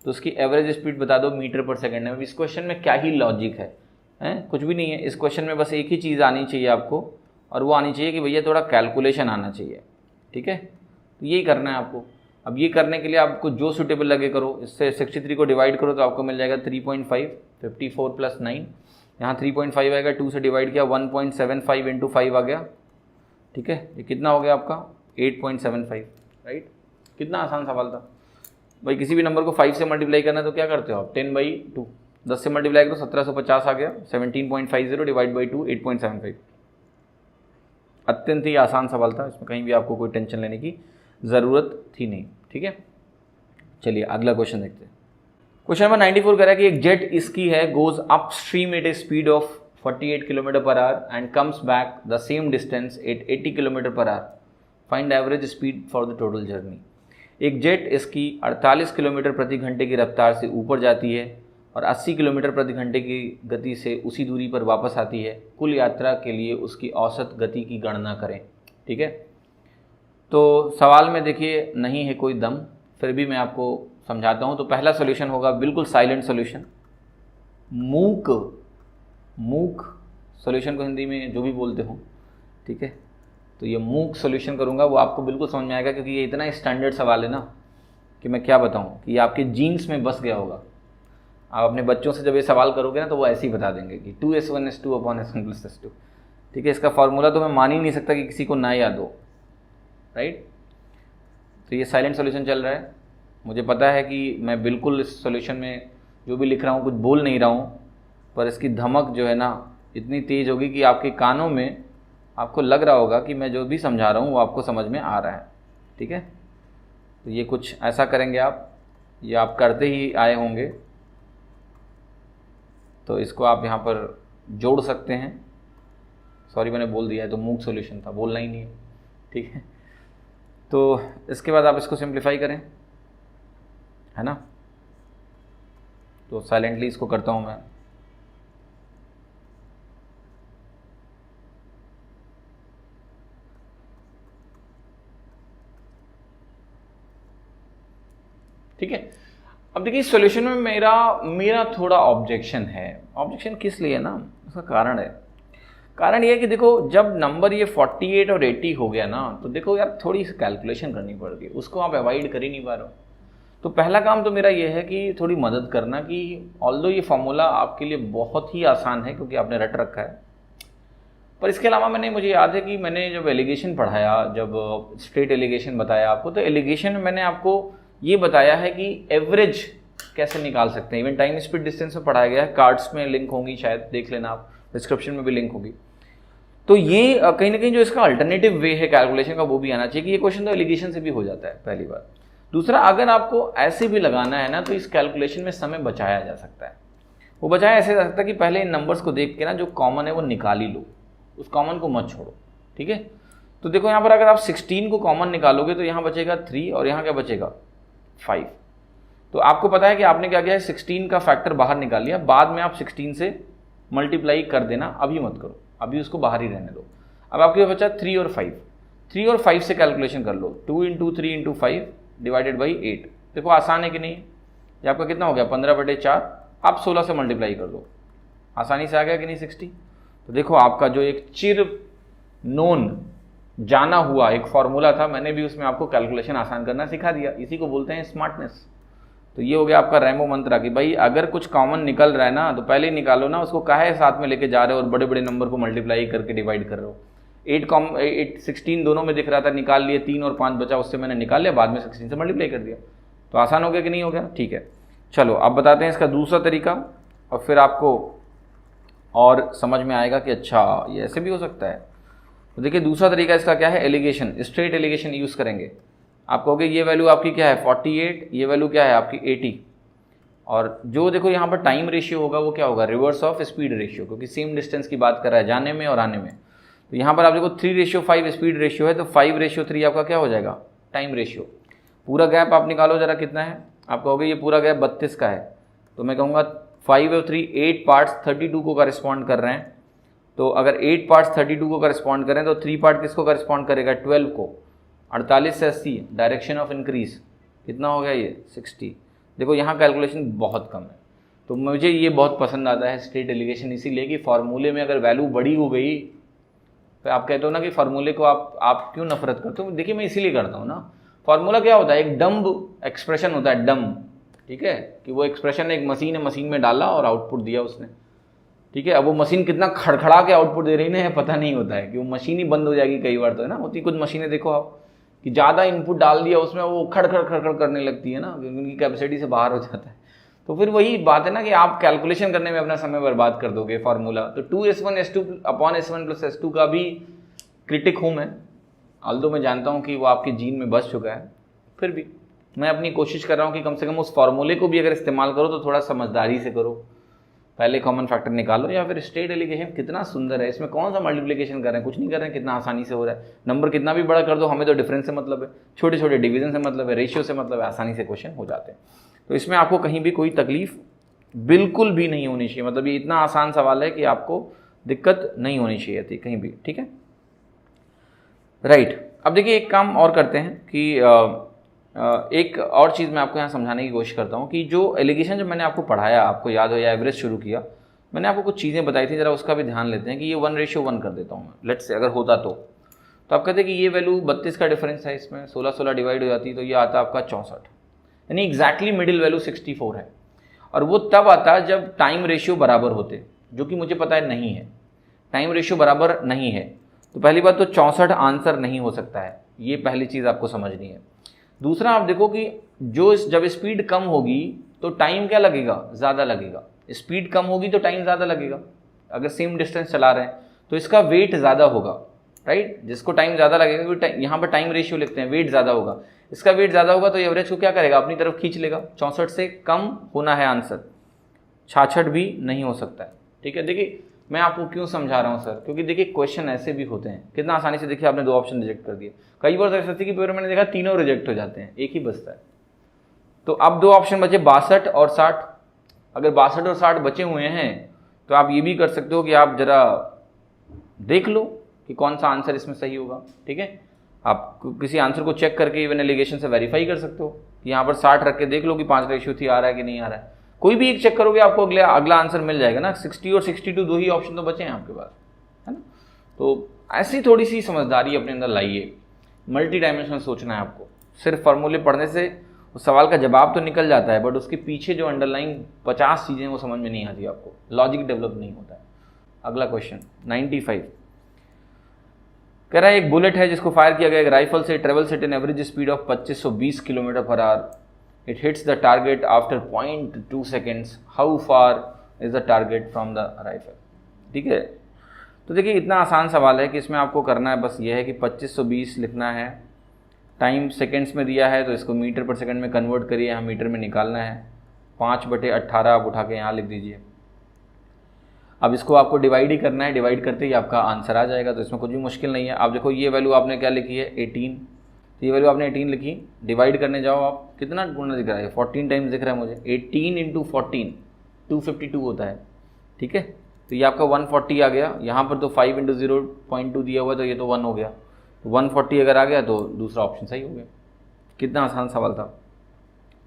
तो उसकी एवरेज स्पीड बता दो मीटर पर सेकंड में। इस क्वेश्चन में क्या ही लॉजिक है, कुछ भी नहीं है। इस क्वेश्चन में बस एक ही चीज़ आनी चाहिए आपको, और वो आनी चाहिए कि भैया थोड़ा कैलकुलेशन आना चाहिए, ठीक है। तो यही करना है आपको। अब ये करने के लिए आपको जो सूटेबल लगे करो। इससे 63 को डिवाइड करो तो आपको मिल जाएगा 3.5, 54 + 9, यहाँ 3.5 आएगा, 2 से डिवाइड किया 1.75 × 5 आ गया, ठीक है। ये कितना हो गया आपका 8.75, राइट। कितना आसान सवाल था भाई। किसी भी नंबर को 5 से मल्टीप्लाई करना है तो क्या करते हो आप, 10/2, 10 से मल्टीप्लाई करो 1750 आ गया, 17.50 डिवाइड बाई 2 8.75। अत्यंत ही आसान सवाल था, इसमें कहीं भी आपको कोई टेंशन लेने की ज़रूरत थी नहीं, ठीक है। चलिए अगला क्वेश्चन देखते हैं। क्वेश्चन नंबर 94 कह रहा है कि एक जेट इसकी है goes up stream at a speed of 48 kilometre per hour and comes back the same distance at 80 kilometre per hour, find average speed for the total journey. एक जेट इसकी 48 kilometre प्रति घंटे की रफ्तार से ऊपर जाती है और 80 किलोमीटर प्रति घंटे की गति से उसी दूरी पर वापस आती है। कुल यात्रा के लिए उसकी औसत गति की गणना करें। ठीक है, तो सवाल में देखिए नहीं है कोई दम, फिर भी मैं आपको समझाता हूँ। तो पहला सॉल्यूशन होगा बिल्कुल साइलेंट सॉल्यूशन, मूक सॉल्यूशन को हिंदी में जो भी बोलते हो। ठीक है, तो ये मूक सॉल्यूशन करूँगा, वो आपको बिल्कुल समझ में आएगा, क्योंकि ये इतना स्टैंडर्ड सवाल है ना कि मैं क्या बताऊँ कि ये आपके जीन्स में बस गया होगा। आप अपने बच्चों से जब ये सवाल करोगे ना तो वो ऐसे ही बता देंगे कि 2s1s2 अपॉन s1 + s2। ठीक है, इसका फॉर्मूला तो मैं मान ही नहीं सकता कि किसी को ना याद हो, राइट। तो ये साइलेंट सॉल्यूशन चल रहा है। मुझे पता है कि मैं बिल्कुल इस सॉल्यूशन में जो भी लिख रहा हूँ कुछ बोल नहीं रहा हूँ, पर इसकी धमक जो है ना इतनी तेज़ होगी कि आपके कानों में आपको लग रहा होगा कि मैं जो भी समझा रहा हूँ वो आपको समझ में आ रहा है। ठीक है, तो ये कुछ ऐसा करेंगे आप, ये आप करते ही आए होंगे, तो इसको आप यहाँ पर जोड़ सकते हैं। सॉरी मैंने बोल दिया है, तो मूक सॉल्यूशन था, बोलना ही नहीं है। ठीक है, तो इसके बाद आप इसको सिंप्लीफाई करें, है ना। तो साइलेंटली इसको करता हूँ मैं। ठीक है, अब देखिए इस सॉल्यूशन में मेरा थोड़ा ऑब्जेक्शन है। ऑब्जेक्शन किस लिए ना, उसका कारण है। कारण ये है कि देखो जब नंबर ये 48 और 80 हो गया ना, तो देखो यार थोड़ी सी कैलकुलेशन करनी पड़ गई, उसको आप अवॉइड कर ही नहीं पा रहे हो। तो पहला काम तो मेरा ये है कि थोड़ी मदद करना कि ऑल्दो ये फॉर्मूला आपके लिए बहुत ही आसान है क्योंकि आपने रट रखा है, पर इसके अलावा मुझे याद है कि मैंने जब एलिगेशन पढ़ाया, जब स्ट्रेट एलिगेशन बताया आपको, तो एलिगेशन में मैंने आपको ये बताया है कि एवरेज कैसे निकाल सकते हैं। इवन टाइम स्पीड डिस्टेंस में पढ़ाया गया है, कार्ड्स में लिंक होंगी, शायद देख लेना आप, डिस्क्रिप्शन में भी लिंक होगी। तो ये कहीं ना कहीं जो इसका अल्टरनेटिव वे है कैलकुलेशन का वो भी आना चाहिए कि ये क्वेश्चन तो एलिगेशन से भी हो जाता है, पहली बार। दूसरा, अगर आपको ऐसे भी लगाना है ना तो इस कैलकुलेशन में समय बचाया जा सकता है। वो बचाया ऐसे जा सकता है कि पहले इन नंबर्स को देख के ना जो कॉमन है वो निकाल ही लो, उस कॉमन को मत छोड़ो। ठीक है, तो देखो यहाँ पर अगर आप 16 को कॉमन निकालोगे तो यहाँ बचेगा 3 और यहाँ क्या बचेगा 5। तो आपको पता है कि आपने क्या किया है, 16 का फैक्टर बाहर निकाल लिया, बाद में आप 16 से मल्टीप्लाई कर देना, अभी मत करो, अभी उसको बाहर ही रहने दो। अब आपके बचा 3 और 5, 3 और 5 से कैलकुलेशन कर लो, 2 × 3 × 5 डिवाइडेड बाई 8। देखो आसान है कि नहीं, ये आपका कितना हो गया 15/4। आप 16 से मल्टीप्लाई कर दो, आसानी से आ गया कि नहीं 60। तो देखो आपका जो एक चिर नोन जाना हुआ एक फॉर्मूला था, मैंने भी उसमें आपको कैलकुलेशन आसान करना सिखा दिया। इसी को बोलते हैं स्मार्टनेस। तो ये हो गया आपका रैम्बो मंत्रा कि भाई अगर कुछ कॉमन निकल रहा है ना तो पहले ही निकालो ना, उसको काहे साथ में लेके जा रहे हो और बड़े बड़े नंबर को मल्टीप्लाई करके डिवाइड कर रहे हो। 8 16 दोनों में दिख रहा था, निकाल लिए, 3 और 5 बचा, उससे मैंने निकाल लिया, बाद में 16 से मल्टीप्लाई कर दिया। तो आसान हो गया कि नहीं हो गया। ठीक है, चलो अब बताते हैं इसका दूसरा तरीका, और फिर आपको और समझ में आएगा कि अच्छा ये ऐसे भी हो सकता है। तो देखिए दूसरा तरीका इसका क्या है, एलिगेशन, स्ट्रेट एलिगेशन यूज़ करेंगे। आप कहोगे ये वैल्यू आपकी क्या है 48, ये वैल्यू क्या है आपकी 80, और जो देखो यहाँ पर टाइम रेशियो होगा वो क्या होगा, रिवर्स ऑफ स्पीड रेशियो, क्योंकि सेम डिस्टेंस की बात कर रहा है जाने में और आने में। तो यहाँ पर आप देखो 3:5 स्पीड रेशियो है, तो 5:3 आपका क्या हो जाएगा टाइम रेशियो। पूरा गैप आप निकालो जरा कितना है, आप कहोगे ये पूरा गैप 32 का है, तो मैं कहूँगा 5 और 3 8 पार्ट्स 32 को करस्पॉन्ड कर रहे हैं। तो अगर 8 पार्ट्स 32 को करस्पॉन्ड करें तो 3 पार्ट किसको करस्पॉन्ड करेगा 12 को। 48 से 80 डायरेक्शन ऑफ इंक्रीज कितना हो गया ये 60। देखो यहाँ कैलकुलेशन बहुत कम है, तो मुझे ये बहुत पसंद आता है स्ट्रेट एलिगेशन, इसीलिए कि फार्मूले में अगर वैल्यू बड़ी हो गई तो आप कहते हो ना कि फार्मूले को आप क्यों नफरत करते हो। देखिए मैं इसीलिए करता हूँ ना, फार्मूला क्या होता है, एक डम्ब एक्सप्रेशन होता है, डम्ब, ठीक है, कि वो एक्सप्रेशन एक मशीन है, मशीन में डाला और आउटपुट दिया उसने, ठीक है। अब वो मशीन कितना खड़खड़ा के आउटपुट दे रही है पता नहीं होता है, कि वो मशीन ही बंद हो जाएगी कई बार, तो है ना, होती कुछ मशीनें देखो आप कि ज़्यादा इनपुट डाल दिया उसमें वो खड़खड़ खड़खड़ करने लगती है ना, क्योंकि उनकी कैपेसिटी से बाहर हो जाता है। तो फिर वही बात है ना कि आप कैलकुलेशन करने में अपना समय बर्बाद कर दोगे फार्मूला। तो 2s1s2 अपॉन s1 + s2 का भी क्रिटिक हूँ मैं, ऑल्दो मैं जानता हूँ कि वो आपके जीन में बस चुका है, फिर भी मैं अपनी कोशिश कर रहा हूँ कि कम से कम उस फॉर्मूले को भी अगर इस्तेमाल करो तो थोड़ा समझदारी से करो। पहले कॉमन फैक्टर निकालो, या फिर स्टेट एलिगेशन कितना सुंदर है, इसमें कौन सा मल्टीप्लिकेशन कर रहे हैं, कुछ नहीं कर रहे हैं, कितना आसानी से हो रहा है। नंबर कितना भी बड़ा कर दो, हमें तो डिफरेंस से मतलब है, छोटे छोटे डिवीजन से मतलब है, रेशियो से मतलब है, आसानी से क्वेश्चन हो जाते हैं। तो इसमें आपको कहीं भी कोई तकलीफ बिल्कुल भी नहीं होनी चाहिए, मतलब ये इतना आसान सवाल है कि आपको दिक्कत नहीं होनी चाहिए थी कहीं भी, ठीक है, राइट। अब देखिए एक काम और करते हैं कि एक और चीज़ मैं आपको यहाँ समझाने की कोशिश करता हूँ कि जो एलिगेशन जब मैंने आपको पढ़ाया, आपको याद हो या एवरेज शुरू किया, मैंने आपको कुछ चीज़ें बताई थी, ज़रा उसका भी ध्यान लेते हैं कि ये 1:1 कर देता हूँ मैं, लेट्स से अगर होता तो आप कहते हैं कि ये वैल्यू 32 का डिफरेंस है, इसमें 16 डिवाइड हो जाती है तो ये आता है आपका 64, यानी एग्जैक्टली मिडिल वैल्यू 64 है। और वो तब आता जब टाइम रेशियो बराबर होते, जो कि मुझे पता है नहीं है, टाइम रेशियो बराबर नहीं है। तो पहली बात तो 64 आंसर नहीं हो सकता है, ये पहली चीज़ आपको समझनी है। दूसरा आप देखो कि जब स्पीड कम होगी तो टाइम क्या लगेगा, ज़्यादा लगेगा। स्पीड कम होगी तो टाइम ज़्यादा लगेगा। अगर सेम डिस्टेंस चला रहे हैं तो इसका वेट ज़्यादा होगा, राइट। जिसको टाइम ज़्यादा लगेगा, क्योंकि यहाँ पर टाइम रेशियो लिखते हैं, वेट ज़्यादा होगा, इसका वेट ज़्यादा होगा तो एवरेज को क्या करेगा, अपनी तरफ खींच लेगा। 64 से कम होना है आंसर, 66 भी नहीं हो सकता है, ठीक है। देखिए मैं आपको क्यों समझा रहा हूँ सर, क्योंकि देखिए क्वेश्चन ऐसे भी होते हैं, कितना आसानी से देखिए आपने 2 ऑप्शन रिजेक्ट कर दिए। कई बार ऐसा कि पेपर मैंने देखा तीनों रिजेक्ट हो जाते हैं, एक ही बचता है। तो अब 2 ऑप्शन बचे 62 और 60। अगर 62 और 60 बचे हुए हैं तो आप ये भी कर सकते हो कि आप जरा देख लो कि कौन सा आंसर इसमें सही होगा, ठीक है। आप किसी आंसर को चेक करके इवन एलिगेशन से वेरीफाई कर सकते हो कि यहाँ पर 60 रख के देख लो कि 5:3 आ रहा है कि नहीं आ रहा है। कोई भी एक चेक करोगे आपको अगला आंसर मिल जाएगा ना। 60 और 62 2 ही ऑप्शन तो बचे हैं आपके पास, है ना। तो ऐसी थोड़ी सी समझदारी अपने अंदर लाइए, मल्टी डायमेंशनल सोचना है आपको। सिर्फ फार्मूले पढ़ने से उस सवाल का जवाब तो निकल जाता है, बट उसके पीछे जो अंडरलाइन 50 चीज़ें वो समझ में नहीं आती आपको, लॉजिक डेवलप नहीं होता है। अगला क्वेश्चन 95 कह रहा है एक बुलेट है जिसको फायर किया गया एक राइफल से, travels eight an average speed of 2520 kilometre per our, it hits the target after 0.2 seconds, how far is the target from the rifle. ठीक है, तो देखिए इतना आसान सवाल है कि इसमें आपको करना है बस ये है कि 2520 लिखना है, टाइम सेकेंड्स में दिया है तो इसको मीटर पर सेकंड में कन्वर्ट करिए, यहाँ मीटर में निकालना है। 5/18 आप उठा के यहाँ लिख दीजिए। अब इसको आपको डिवाइड ही करना है, डिवाइड करते ही आपका आंसर आ जाएगा, तो इसमें कुछ भी मुश्किल नहीं है। आप देखो ये वैल्यू आपने क्या लिखी है 18, तो ये वैल्यू आपने 18 लिखी, डिवाइड करने जाओ आप, कितना गुना दिख रहा है 14 टाइम्स दिख रहा है मुझे। 18 × 14 252 होता है, ठीक है। तो ये आपका 140 आ गया, यहाँ पर तो 5 × 0.2 दिया हुआ है तो ये तो 1 हो गया, 140 अगर आ गया तो दूसरा ऑप्शन सही हो गया। कितना आसान सवाल था,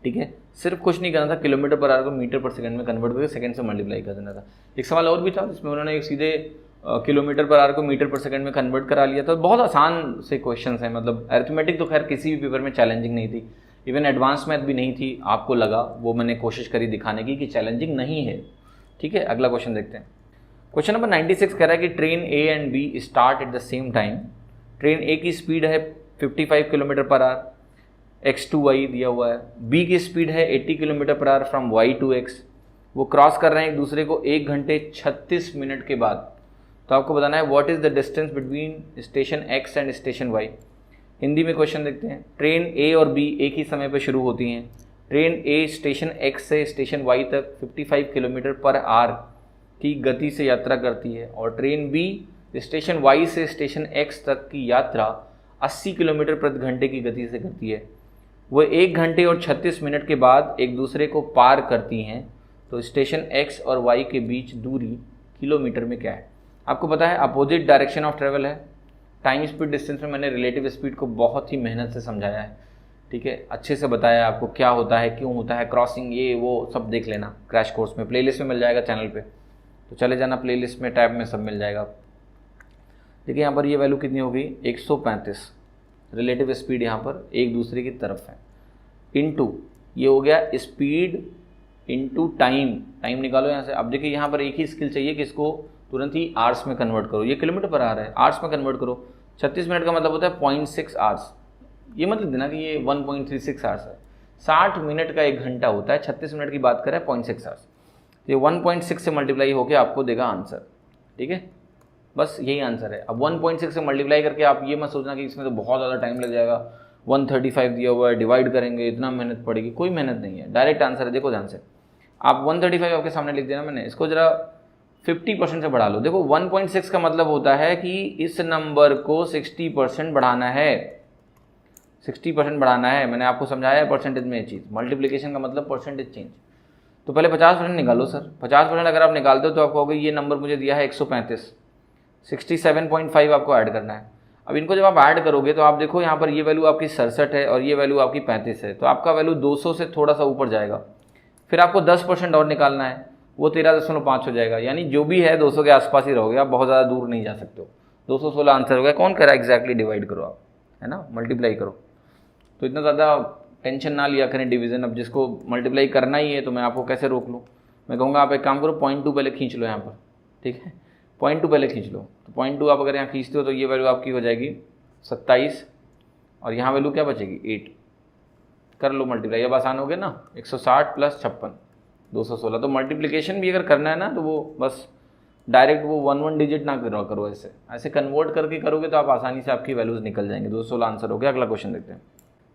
ठीक है। सिर्फ कुछ नहीं करना था, किलोमीटर पर आवर को मीटर पर सेकंड में कन्वर्ट करके सेकंड से मल्टीप्लाई कर देना था। एक सवाल और भी था जिसमें उन्होंने एक सीधे किलोमीटर पर आवर को मीटर पर सेकंड में कन्वर्ट करा लिया था। बहुत आसान से क्वेश्चंस हैं, मतलब अरिथमेटिक तो खैर किसी भी पेपर में चैलेंजिंग नहीं थी, इवन एडवांस मैथ भी नहीं थी। आपको लगा, वो मैंने कोशिश करी दिखाने की कि चैलेंजिंग नहीं है, ठीक है। अगला क्वेश्चन देखते हैं। क्वेश्चन नंबर 96 कह रहा है कि train A and B start at the same time. Train A की स्पीड है 55 kilometre per our, x to y दिया हुआ है। b की स्पीड है 80 kilometre per our from y to x। वो क्रॉस कर रहे हैं एक दूसरे को 1 घंटे 36 मिनट के बाद। तो आपको बताना है what is the distance between station x and station y। Hindi में क्वेश्चन देखते हैं। ट्रेन a और b एक ही समय पर शुरू होती हैं। ट्रेन a स्टेशन x से स्टेशन y तक 55 किलोमीटर पर आवर की गति से यात्रा करती है, और ट्रेन b स्टेशन y से स्टेशन x तक की यात्रा 80 किलोमीटर प्रति घंटे की गति से करती है। वो 1 घंटे और 36 मिनट के बाद एक दूसरे को पार करती हैं। तो स्टेशन x और y के बीच दूरी किलोमीटर में क्या है? आपको पता है अपोजिट डायरेक्शन ऑफ ट्रेवल है। टाइम स्पीड डिस्टेंस में मैंने रिलेटिव स्पीड को बहुत ही मेहनत से समझाया है, ठीक है, अच्छे से बताया आपको क्या होता है, क्यों होता है, क्रॉसिंग, ये वो सब देख लेना क्रैश कोर्स में, प्लेलिस्ट में मिल जाएगा चैनल पे, तो चले जाना प्लेलिस्ट में, टैब में सब मिल जाएगा। देखिए यहाँ पर ये वैल्यू कितनी होगी 135, रिलेटिव स्पीड यहाँ पर एक दूसरे की तरफ है, इनटू ये हो गया स्पीड इनटू टाइम। टाइम निकालो यहाँ से। अब देखिए यहाँ पर एक ही स्किल चाहिए कि इसको तुरंत ही आवर्स में कन्वर्ट करो। ये किलोमीटर पर आ रहा है, आवर्स में कन्वर्ट करो। 36 मिनट का मतलब होता है 0.6 आवर्स। ये मतलब देना कि ये 1.36 आवर्स है। 60 मिनट का 1 घंटा होता है, 36 मिनट की बात करें 0.6 आवर्स। ये 1.6 से मल्टीप्लाई होकर आपको देगा आंसर, ठीक है, बस यही आंसर है। अब 1.6 से मल्टीप्लाई करके आप ये मत सोचना कि इसमें तो बहुत ज़्यादा टाइम लग जाएगा, 135 दिया हुआ है, डिवाइड करेंगे, इतना मेहनत पड़ेगी, कोई मेहनत नहीं है, डायरेक्ट आंसर है। देखो ध्यान से, आप 135 आपके सामने लिख देना मैंने, इसको जरा 50% से बढ़ा लो। देखो 1.6 का मतलब होता है कि इस नंबर को 60% बढ़ाना है, 60% बढ़ाना है। मैंने आपको समझाया है परसेंटेज में ये चीज़, मल्टीप्लिकेशन का मतलब परसेंटेज चेंज। तो पहले 50% निकालो सर, 50% अगर आप निकालते हो तो आपको होगा ये नंबर मुझे दिया है 135, 67.5 आपको ऐड करना है। अब इनको जब आप ऐड करोगे तो आप देखो यहाँ पर ये वैल्यू आपकी 67 है और ये वैल्यू आपकी 35 है, तो आपका वैल्यू 200 से थोड़ा सा ऊपर जाएगा। फिर आपको 10% और निकालना है, वो 13.5 हो जाएगा, यानी जो भी है 200 के आसपास ही रहोगे आप, बहुत ज़्यादा दूर नहीं जा सकते हो। 216 आंसर हो गया। कौन कह रहा है एग्जैक्टली डिवाइड करो आप, है ना, मल्टीप्लाई करो। तो इतना ज़्यादा टेंशन ना लिया करें डिवीज़न। अब जिसको मल्टीप्लाई करना ही है तो मैं आपको कैसे रोक लूँ, मैं कहूँगा आप एक काम करो, 0.2 पहले खींच लो यहाँ पर, ठीक है, 0.2 पहले खींच लो। तो 0.2 आप अगर यहाँ खींचते हो तो ये वैल्यू आपकी हो जाएगी 27 और यहाँ वैल्यू क्या बचेगी 8। कर लो मल्टीप्लाई, अब आसान हो गया ना, 160 + 56 216। तो मल्टीप्लिकेशन भी अगर करना है ना तो वो बस डायरेक्ट वो 1 डिजिट ना करो, ऐसे कन्वर्ट करके करोगे तो आप आसानी से आपकी वैल्यूज निकल जाएंगे। 216 आंसर हो गया। अगला क्वेश्चन देखते हैं।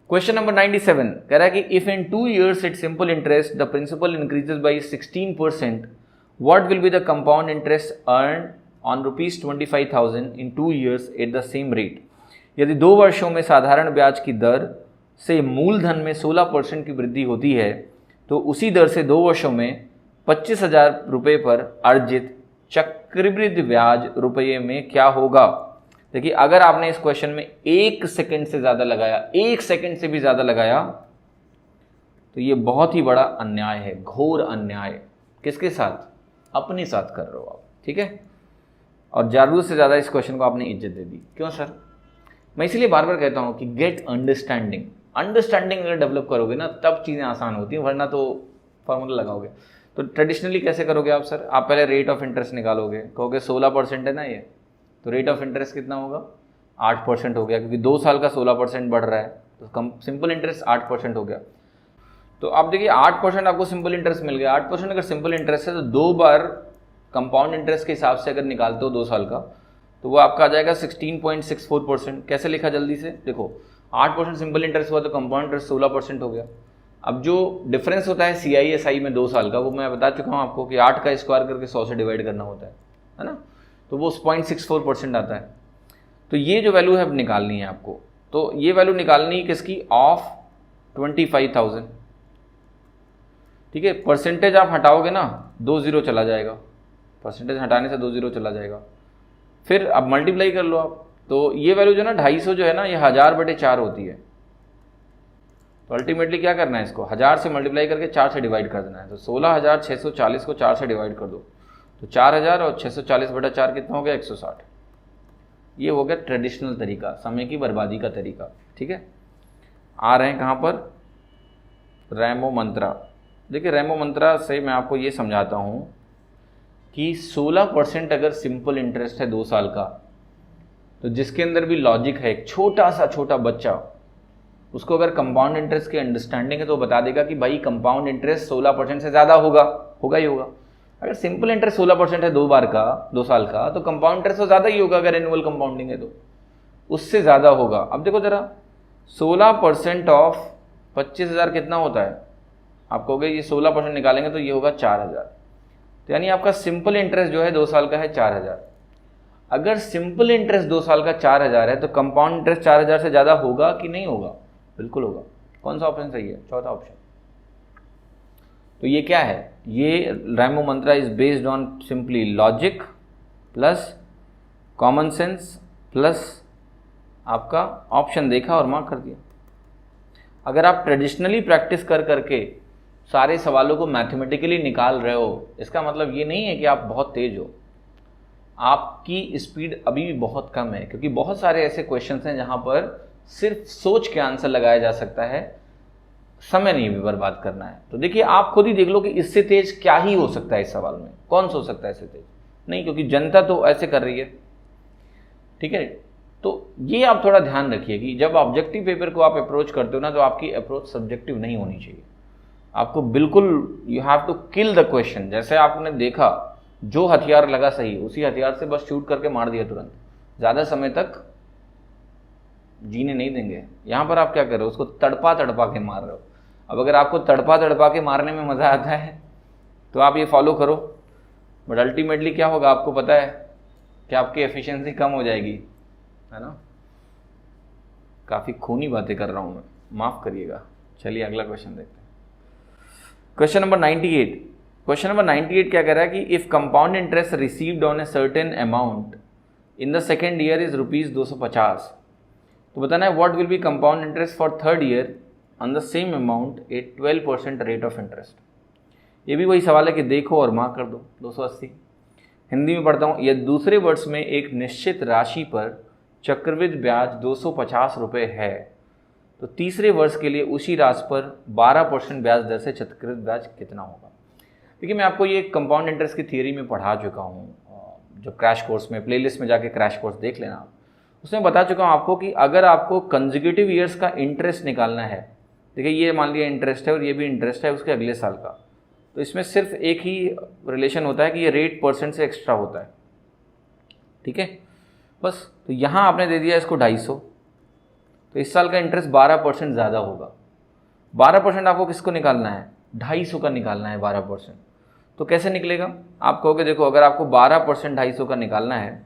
क्वेश्चन नंबर 97 कह रहा है कि if in 2 years at simple interest the principal increases by 16%, what will be the compound interest earn on ₹25,000 in 2 years at the same rate. यदि 2 वर्षों में साधारण ब्याज की दर से मूलधन में 16% की वृद्धि होती है तो उसी दर से 2 वर्षों में 25,000 रुपये पर अर्जित चक्रवृद्धि ब्याज रुपये में क्या होगा। देखिए अगर आपने इस क्वेश्चन में 1 सेकंड से ज़्यादा लगाया, 1 सेकंड से भी ज़्यादा लगाया तो ये बहुत ही बड़ा अन्याय है, घोर अन्याय। किसके साथ? अपने साथ कर रहे हो आप, ठीक है। और ज़रूरत से ज़्यादा इस क्वेश्चन को आपने इज्जत दे दी। क्यों सर? मैं इसीलिए बार बार कहता हूँ कि गेट अंडरस्टैंडिंग अगर डेवलप करोगे ना तब चीज़ें आसान होती हैं, वरना तो फॉर्मूला लगाओगे। तो ट्रेडिशनली कैसे करोगे आप सर? आप पहले रेट ऑफ इंटरेस्ट निकालोगे, कहोगे 16% है ना ये, तो रेट ऑफ इंटरेस्ट कितना होगा? 8% हो गया, क्योंकि 2 साल का 16% बढ़ रहा है तो कम सिंपल इंटरेस्ट 8% हो गया। तो आप देखिए 8% आपको सिंपल इंटरेस्ट मिल गया। 8% अगर सिंपल इंटरेस्ट है तो 2 बार कंपाउंड इंटरेस्ट के हिसाब से अगर निकालते हो 2 साल का तो वो आपका आ जाएगा 16.64%। कैसे लिखा जल्दी से देखो, 8% सिंपल इंटरेस्ट हुआ तो कंपाउंड इंटरेस्ट 16% हो गया। अब जो डिफरेंस होता है CISI में 2 साल का, वो मैं बता चुका हूँ आपको कि 8 का स्क्वायर करके 100 से डिवाइड करना होता है ना, तो वो 0.64% आता है। तो ये जो वैल्यू है अब निकालनी है आपको, तो ये वैल्यू निकालनी है किसकी? ऑफ 25,000, ठीक है। परसेंटेज आप हटाओगे ना 2 0 चला जाएगा, परसेंटेज हटाने से 2 0 चला जाएगा। फिर अब मल्टीप्लाई कर लो आप, तो ये वैल्यू जो ना 250 जो है ना, ये 1000/4 होती है। तो अल्टीमेटली क्या करना है, इसको 1000 से मल्टीप्लाई करके 4 से डिवाइड कर देना है। तो 16,640 को 4 से डिवाइड कर दो तो 4000 और 640/4 कितना हो गया? 160। ये हो गया ट्रेडिशनल तरीका, समय की बर्बादी का तरीका, ठीक है। आ रहे हैं कहाँ पर? रैमो मंत्रा। देखिए रैमो मंत्रा से मैं आपको ये समझाता हूँ कि 16% अगर सिंपल इंटरेस्ट है 2 साल का, तो जिसके अंदर भी लॉजिक है, एक छोटा बच्चा, उसको अगर कंपाउंड इंटरेस्ट की अंडरस्टैंडिंग है तो बता देगा कि भाई कंपाउंड इंटरेस्ट 16% से ज़्यादा होगा ही होगा। अगर सिंपल इंटरेस्ट 16% है 2 साल का, तो कंपाउंड इंटरेस्ट तो ज़्यादा ही होगा। अगर एनुअल कंपाउंडिंग है तो उससे ज़्यादा होगा। अब देखो ज़रा, 16% ऑफ 25,000 कितना होता है? आप कहोगे ये 16% निकालेंगे तो ये होगा 4,000। तो यानी आपका सिंपल इंटरेस्ट जो है 2 साल का है 4,000। अगर सिंपल इंटरेस्ट 2 साल का 4,000 है तो कंपाउंड इंटरेस्ट 4,000 से ज़्यादा होगा कि नहीं होगा? बिल्कुल होगा। कौन सा ऑप्शन सही है? चौथा ऑप्शन। तो ये क्या है? ये रैमो mantra is based on simply logic plus common sense plus आपका ऑप्शन देखा और मार्क कर दिया। अगर आप ट्रेडिशनली प्रैक्टिस कर करके सारे सवालों को मैथमेटिकली निकाल रहे हो, इसका मतलब ये नहीं है कि आप बहुत तेज हो। आपकी स्पीड अभी भी बहुत कम है, क्योंकि बहुत सारे ऐसे क्वेश्चंस हैं जहां पर सिर्फ सोच के आंसर लगाया जा सकता है, समय नहीं भी बर्बाद करना है। तो देखिए आप खुद ही देख लो कि इससे तेज क्या ही हो सकता है इस सवाल में। कौन सोच सकता है इससे तेज? नहीं, क्योंकि जनता तो ऐसे कर रही है, ठीक है। तो ये आप थोड़ा ध्यान रखिए कि जब ऑब्जेक्टिव पेपर को आप अप्रोच करते हो ना, तो आपकी अप्रोच सब्जेक्टिव नहीं होनी चाहिए। आपको बिल्कुल you have to kill the question. जैसे आपने देखा, जो हथियार लगा सही, उसी हथियार से बस शूट करके मार दिया तुरंत, ज़्यादा समय तक जीने नहीं देंगे। यहाँ पर आप क्या कर रहे हो, उसको तड़पा तड़पा के मार रहे हो। अब अगर आपको तड़पा तड़पा के मारने में मज़ा आता है तो आप ये फॉलो करो, बट अल्टीमेटली क्या होगा आपको पता है कि आपकी एफिशिएंसी कम हो जाएगी, है ना। काफ़ी खूनी बातें कर रहा हूँ मैं, माफ़ करिएगा। चलिए अगला क्वेश्चन देखते हैं। Question number 98। क्वेश्चन नंबर 98 क्या कह रहा है कि if compound interest received on a certain amount in the second year is ₹250, तो बताना है what will B compound interest for third year on the same amount at 12% rate of interest. ये भी वही सवाल है कि देखो और मार्क कर दो 280। हिंदी में पढ़ता हूँ, यह दूसरे वर्ष में एक निश्चित राशि पर चक्रवृद्धि ब्याज 250 रुपये है, तो तीसरे वर्ष के लिए उसी राशि पर 12% ब्याज दर से चक्रवृद्धि ब्याज कितना होगा। देखिए मैं आपको ये कंपाउंड इंटरेस्ट की थियरी में पढ़ा चुका हूँ, जो क्रैश कोर्स में, प्लेलिस्ट में जाके क्रैश कोर्स देख लेना आप, उसमें बता चुका हूँ आपको कि अगर आपको कंसेक्यूटिव ईयर्स का इंटरेस्ट निकालना है, देखिए ये मान लिया इंटरेस्ट है और ये भी इंटरेस्ट है उसके अगले साल का, तो इसमें सिर्फ एक ही रिलेशन होता है कि ये रेट परसेंट से एक्स्ट्रा होता है, ठीक है बस। तो यहाँ आपने दे दिया इसको 250, तो इस साल का इंटरेस्ट 12% ज़्यादा होगा। 12% आपको किसको निकालना है, 250 का निकालना है 12%। तो कैसे निकलेगा, आप कहोगे देखो अगर आपको 12% 250 का निकालना है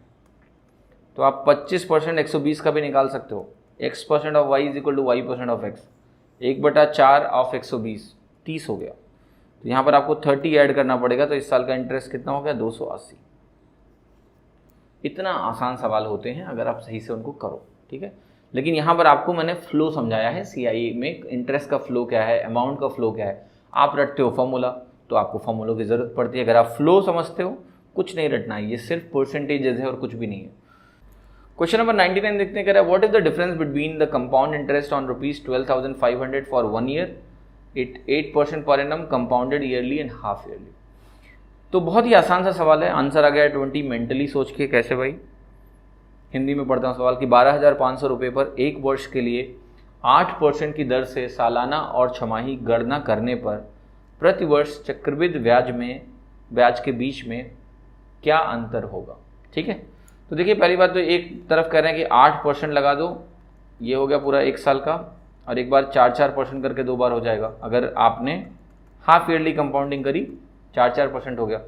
तो आप 25% 120 का भी निकाल सकते हो। x% of y is equal to y% of x, 1/4 of 120 30 हो गया। तो यहाँ पर आपको 30 ऐड करना पड़ेगा, तो इस साल का इंटरेस्ट कितना हो गया 280। इतना आसान सवाल होते हैं अगर आप सही से उनको करो, ठीक है। लेकिन यहाँ पर आपको मैंने फ्लो समझाया है, CIE में इंटरेस्ट का फ्लो क्या है, अमाउंट का फ्लो क्या है। आप रटते हो फॉर्मूला तो आपको फॉर्मूलों की ज़रूरत पड़ती है, अगर आप फ्लो समझते हो कुछ नहीं रटना है, ये सिर्फ परसेंटेजेस है और कुछ भी नहीं है। क्वेश्चन नंबर 99 देखते हैं, कह रहा है what is the difference between the compound interest on ₹12,500 for 1 year it 8% per annum compounded yearly and half yearly. तो बहुत ही आसान सा सवाल है, आंसर आ गया 20। मेंटली सोच के कैसे भाई, हिंदी में पढ़ता हूँ सवाल कि 12,500 रुपये पर एक वर्ष के लिए 8% की दर से सालाना और छमाही गणना करने पर प्रति वर्ष चक्रवृद्धि ब्याज के बीच में क्या अंतर होगा, ठीक है। तो देखिए पहली बात तो एक तरफ कह रहे हैं कि 8% लगा दो, ये हो गया पूरा एक साल का, और एक बार 4% करके 2 बार हो जाएगा। अगर आपने हाफ ईयरली कंपाउंडिंग करी 4% हो गया।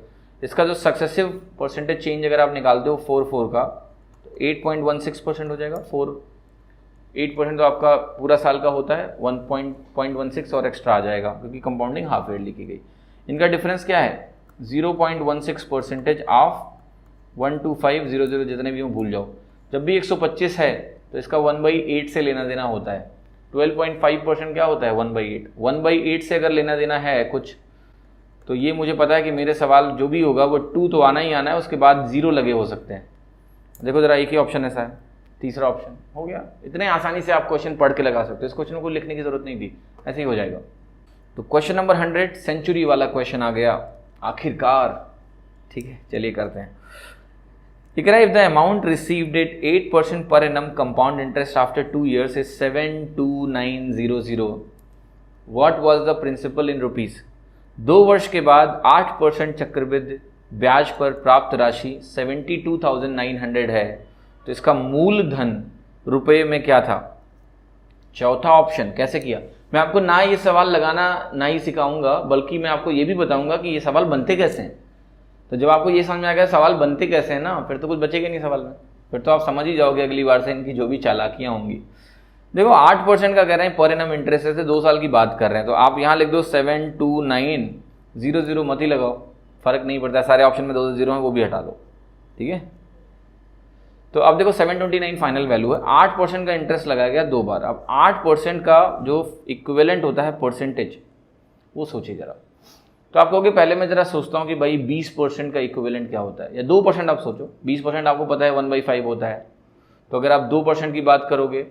इसका जो सक्सेसिव परसेंटेज चेंज अगर आप निकालते हो 4 का, तो 8.16% हो जाएगा। 8% तो आपका पूरा साल का होता है, 1.16 और एक्स्ट्रा आ जाएगा क्योंकि कंपाउंडिंग हाफ ईयरली की गई। इनका डिफरेंस क्या है, 0.16% ऑफ 12500 जितने भी हो भूल जाओ। जब भी 125 है तो इसका 1/8 से लेना देना होता है। 12.5% क्या होता है 1/8। 1/8 से अगर लेना देना है कुछ, तो ये मुझे पता है कि मेरे सवाल जो भी होगा वो 2 तो आना ही आना है, उसके बाद 0 लगे हो सकते हैं। देखो जरा एक ही ऑप्शन ऐसा है, तीसरा ऑप्शन हो गया। इतने आसानी से आप क्वेश्चन पढ़ के लगा सकते हो, इस क्वेश्चन को लिखने की जरूरत नहीं थी, ऐसे ही हो जाएगा। तो क्वेश्चन नंबर 100 सेंचुरी वाला क्वेश्चन आ गया आखिरकार, ठीक है चलिए करते हैं। ये कह रहा है if the amount received at 8% per annum compound interest after 2 years is 72900, what was the principal in rupees. 2 वर्ष के बाद 8% चक्रवृद्धि ब्याज पर प्राप्त राशि 72,900 है, तो इसका मूलधन रुपये में क्या था। चौथा ऑप्शन कैसे किया, मैं आपको ना ये सवाल लगाना ना ही सिखाऊंगा, बल्कि मैं आपको ये भी बताऊंगा कि ये सवाल बनते कैसे हैं। तो जब आपको ये समझ में आ गया सवाल बनते कैसे हैं ना, फिर तो कुछ बचेगा नहीं सवाल में, फिर तो आप समझ ही जाओगे अगली बार से इनकी जो भी चालाकियाँ होंगी। देखो 8% का कह रहे हैं पर एनम इंटरेस्ट से 2 साल की बात कर रहे हैं, तो आप यहाँ लिख दो 72900 मत ही लगाओ, फर्क नहीं पड़ता, सारे ऑप्शन में 2 0 हैं वो भी हटा दो, ठीक है। तो अब देखो 729 फाइनल वैल्यू है, 8% का इंटरेस्ट लगाया गया 2 बार। अब 8% का जो इक्विवेलेंट होता है परसेंटेज, वो सोचिए जरा। तो आप कहोगे पहले मैं जरा सोचता हूँ कि भाई 20% का इक्विवेलेंट क्या होता है, या 2% आप सोचो। 20% आपको पता है 1/5 होता है, तो अगर आप 2% की बात करोगे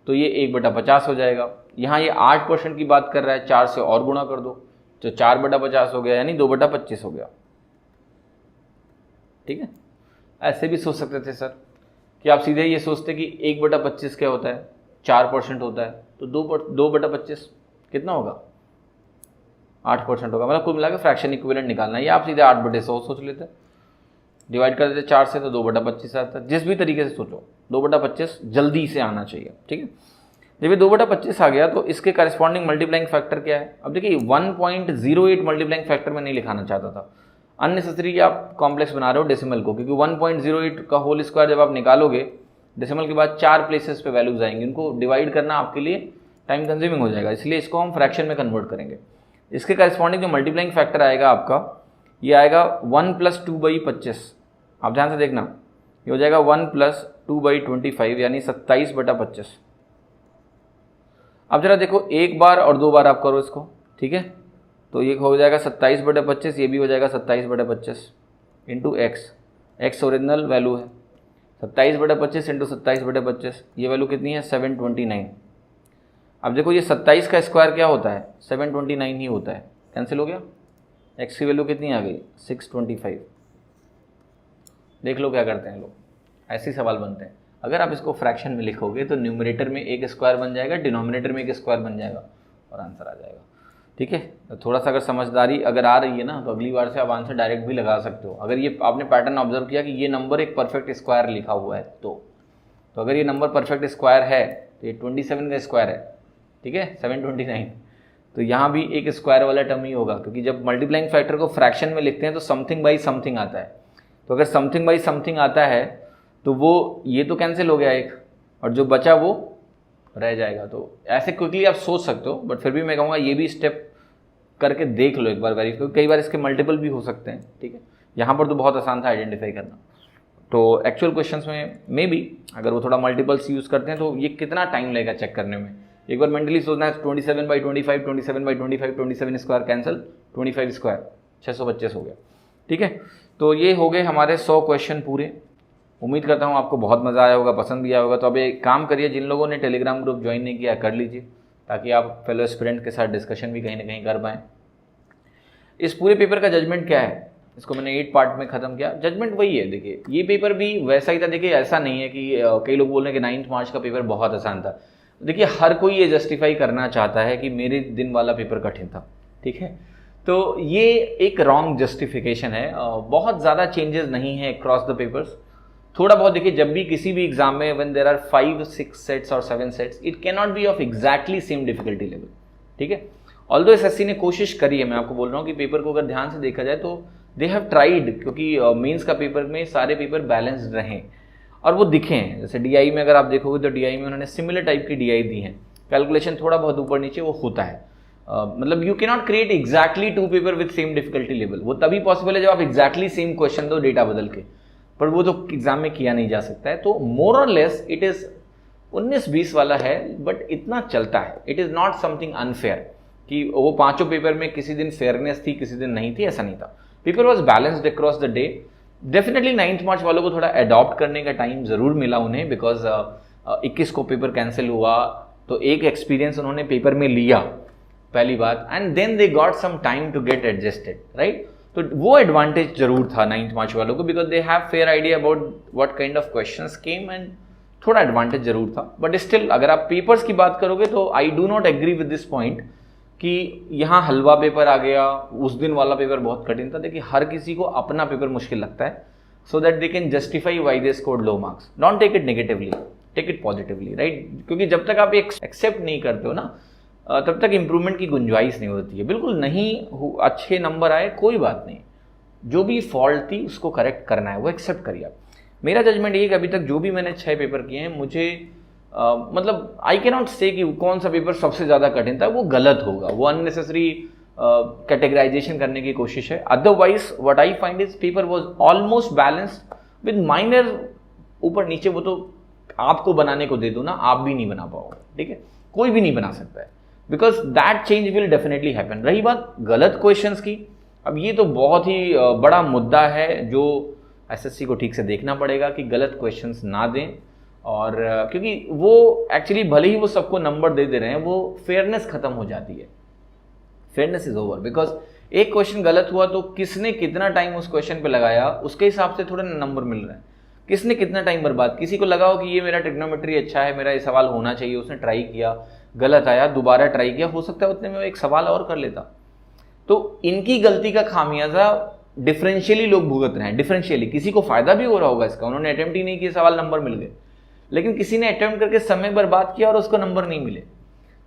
तो ये 1/50 हो जाएगा। यहाँ ये 8% की बात कर रहा है, 4 से और गुणा कर दो तो 4/50 हो गया, यानी 2/25 हो गया, ठीक है। ऐसे भी सोच सकते थे सर कि आप सीधे ये सोचते कि 1/25 क्या होता है, 4% होता है, तो 2/25 कितना होगा, 8% होगा। मतलब कुल मिला के फ्रैक्शन इक्विवेलेंट निकालना है, या आप सीधे 8/100 सोच लेते। डिवाइड कर देते 4 से तो 2/25 आता है। जिस भी तरीके से सोचो 2/25 जल्दी से आना चाहिए, ठीक है। जब ये 2/25 आ गया तो इसके करस्पॉन्डिंग मल्टीप्लाइंग फैक्टर क्या है। अब देखिए 1.08 मल्टीप्लाइंग फैक्टर में नहीं लिखाना चाहता था, अननेसेसरी आप कॉम्प्लेक्स बना रहे हो डेसिमल को, क्योंकि 1.08 का होल स्क्वायर जब आप निकालोगे डेसिमल के बाद 4 प्लेसेस पे वैल्यूज आएंगी, उनको डिवाइड करना आपके लिए टाइम कंज्यूमिंग हो जाएगा, इसलिए इसको हम फ्रैक्शन में कन्वर्ट करेंगे। इसके करस्पॉन्डिंग जो मल्टीप्लाइंग फैक्टर आएगा आपका, ये आएगा 1 + 2/25। आप ध्यान से देखना, ये हो जाएगा 1 + 2/25 यानी 27/25। अब जरा देखो एक बार और 2 बार आप करो इसको, ठीक है, तो ये हो जाएगा 27/25, ये भी हो जाएगा 27/25 into x. X original value है, 27/25 इंटू 27/25, ये वैल्यू कितनी है 729। अब देखो ये 27 का स्क्वायर क्या होता है 729 ही होता है, कैंसिल हो गया। एक्स की वैल्यू कितनी आ गई 625। देख लो क्या करते हैं लोग, ऐसे ही सवाल बनते हैं। अगर आप इसको फ्रैक्शन में लिखोगे तो न्यूमरेटर में एक स्क्वायर बन जाएगा, डिनोमिनेटर में एक स्क्वायर बन जाएगा और आंसर आ जाएगा, ठीक है। तो थोड़ा सा अगर समझदारी अगर आ रही है ना तो अगली बार से आप आंसर डायरेक्ट भी लगा सकते हो। अगर ये आपने पैटर्न ऑब्जर्व किया कि ये नंबर एक परफेक्ट स्क्वायर लिखा हुआ है तो अगर ये नंबर परफेक्ट स्क्वायर है तो ये 27 का स्क्वायर है, ठीक है, 729। तो यहाँ भी एक स्क्वायर वाला टर्म ही होगा, क्योंकि जब मल्टीप्लाइंग फैक्टर को फ्रैक्शन में लिखते हैं तो समथिंग बाई समथिंग आता है। तो अगर समथिंग बाई समथिंग आता है तो वो ये तो कैंसिल हो गया एक, और जो बचा वो रह जाएगा। तो ऐसे क्विकली आप सोच सकते हो, बट फिर भी मैं कहूँगा ये भी स्टेप करके देख लो एक बार वेरीफाई, क्योंकि कई बार इसके मल्टीपल भी हो सकते हैं, ठीक है। यहाँ पर तो बहुत आसान था आइडेंटिफाई करना। तो एक्चुअल क्वेश्चंस में मे बी अगर वो थोड़ा मल्टीपल्स यूज़ करते हैं तो ये कितना टाइम लगेगा चेक करने में। एक बार मेंटली सोचना है 27/25, 27/25, 27 स्क्वायर कैंसिल, 25 स्क्वायर 625 हो गया, ठीक है। तो ये हो गए हमारे 100 क्वेश्चन पूरे। उम्मीद करता हूँ आपको बहुत मज़ा आया होगा, पसंद भी आया होगा। तो अब एक काम करिए, जिन लोगों ने टेलीग्राम ग्रुप ज्वाइन नहीं किया कर लीजिए, ताकि आप फेलो स्टूडेंट के साथ डिस्कशन भी कहीं ना कहीं कर पाएँ। इस पूरे पेपर का जजमेंट क्या है, इसको मैंने 8 पार्ट में ख़त्म किया। जजमेंट वही है, देखिए ये पेपर भी वैसा ही था। देखिए ऐसा नहीं है कि कई लोग बोल रहे हैं कि 9 मार्च का पेपर बहुत आसान था। देखिए हर कोई ये जस्टिफाई करना चाहता है कि मेरे दिन वाला पेपर कठिन था, ठीक है। तो ये एक रॉन्ग जस्टिफिकेशन है। बहुत ज़्यादा चेंजेस नहीं है अक्रॉस द पेपर्स। थोड़ा बहुत देखिए, जब भी किसी भी एग्जाम में व्हेन देयर आर 5, 6 सेट्स और 7 sets, it can not be of exactly same difficulty level, ठीक है। ऑल्दो एसएससी ने कोशिश करी है, मैं आपको बोल रहा हूँ कि पेपर को अगर ध्यान से देखा जाए तो दे हैव ट्राइड, क्योंकि मेंस का पेपर में सारे पेपर बैलेंस्ड रहें और वो दिखे हैं। जैसे डीआई में अगर आप देखोगे तो डीआई में उन्होंने सिमिलर टाइप की डीआई दी है, कैलकुलेशन थोड़ा बहुत ऊपर नीचे वो होता है। मतलब you can not create exactly 2 paper with same difficulty level. वो तभी पॉसिबल है जब आप एग्जैक्टली सेम क्वेश्चन दो डेटा बदल के, पर वो तो एग्जाम में किया नहीं जा सकता है। तो मोर और लेस इट इज 19-20 वाला है, बट इतना चलता है। It is not something unfair कि वो 5 पेपर में किसी दिन फेयरनेस थी किसी दिन नहीं थी, ऐसा नहीं था। Paper was balanced across the day. Definitely 9th March वालों को थोड़ा अडॉप्ट करने का टाइम जरूर मिला उन्हें, बिकॉज 21 को पेपर कैंसिल हुआ तो एक एक्सपीरियंस उन्होंने पेपर में लिया पहली बात, and then they got some time to get adjusted, right. तो वो एडवांटेज जरूर था 9th मार्च वालों को, because they have fair idea about what kind of questions came, and थोड़ा एडवांटेज जरूर था। बट स्टिल अगर आप पेपर्स की बात करोगे तो I do not agree with this point कि यहाँ हलवा पेपर आ गया, उस दिन वाला पेपर बहुत कठिन था। देखिए हर किसी को अपना पेपर मुश्किल लगता है, so that they can justify why they scored low marks. Don't take it negatively, take it positively, right. क्योंकि जब तक आप एक्सेप्ट नहीं करते हो ना, तब तक इंप्रूवमेंट की गुंजाइश नहीं होती है। बिल्कुल नहीं अच्छे नंबर आए कोई बात नहीं, जो भी फॉल्ट थी उसको करेक्ट करना है, वो एक्सेप्ट करिए आप। मेरा जजमेंट ये कि अभी तक जो भी मैंने 6 पेपर किए हैं, मुझे मतलब आई कैन नॉट से कि कौन सा पेपर सबसे ज़्यादा कठिन था, वो गलत होगा, वो अननेसेसरी कैटेगराइजेशन करने की कोशिश है। Otherwise what I find is paper was almost balanced with minor ऊपर नीचे। वो तो आपको बनाने को दे दो ना, आप भी नहीं बना पाओगे, ठीक है, कोई भी नहीं बना सकता है, because that change will definitely happen. रही बात गलत क्वेश्चंस की, अब ये तो बहुत ही बड़ा मुद्दा है जो एसएससी को ठीक से देखना पड़ेगा कि गलत क्वेश्चंस ना दें। और क्योंकि वो एक्चुअली भले ही वो सबको नंबर दे रहे हैं, वो फेयरनेस खत्म हो जाती है, फेयरनेस इज ओवर। बिकॉज एक क्वेश्चन गलत हुआ तो किसने कितना टाइम उस क्वेश्चन पे लगाया उसके हिसाब से थोड़ा नंबर मिल रहा है। किसने कितना टाइम बर्बाद, किसी को लगाओ कि ये मेरा ट्रिग्नोमेट्री अच्छा है, मेरा ये सवाल होना चाहिए, उसने ट्राई किया, गलत आया, दोबारा ट्राई किया, हो सकता है उतने में एक सवाल और कर लेता। तो इनकी गलती का खामियाजा डिफरेंशियली लोग भुगत रहे हैं, डिफरेंशियली किसी को फायदा भी हो रहा होगा इसका, उन्होंने अटेम्प्ट ही नहीं किया, सवाल नंबर मिल गए, लेकिन किसी ने अटेम्प्ट करके समय बर्बाद किया और उसको नंबर नहीं मिले।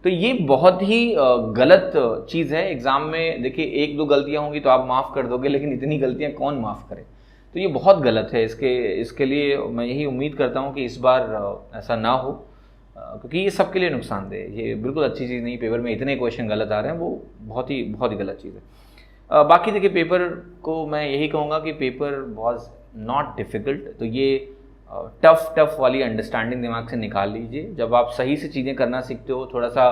तो ये बहुत ही गलत चीज़ है एग्जाम में। देखिए एक दो गलतियां होंगी तो आप माफ़ कर दोगे, लेकिन इतनी गलतियां कौन माफ़ करे, तो ये बहुत गलत है। इसके लिए मैं यही उम्मीद करता हूँ कि इस बार ऐसा ना हो, क्योंकि ये सबके लिए नुकसानदेह है, ये बिल्कुल अच्छी चीज़ नहीं। पेपर में इतने क्वेश्चन गलत आ रहे हैं, वो बहुत ही गलत चीज़ है। बाकी देखिए पेपर को मैं यही कहूँगा कि पेपर वॉज नॉट डिफ़िकल्ट, तो ये टफ वाली अंडरस्टैंडिंग दिमाग से निकाल लीजिए। जब आप सही से चीज़ें करना सीखते हो, थोड़ा सा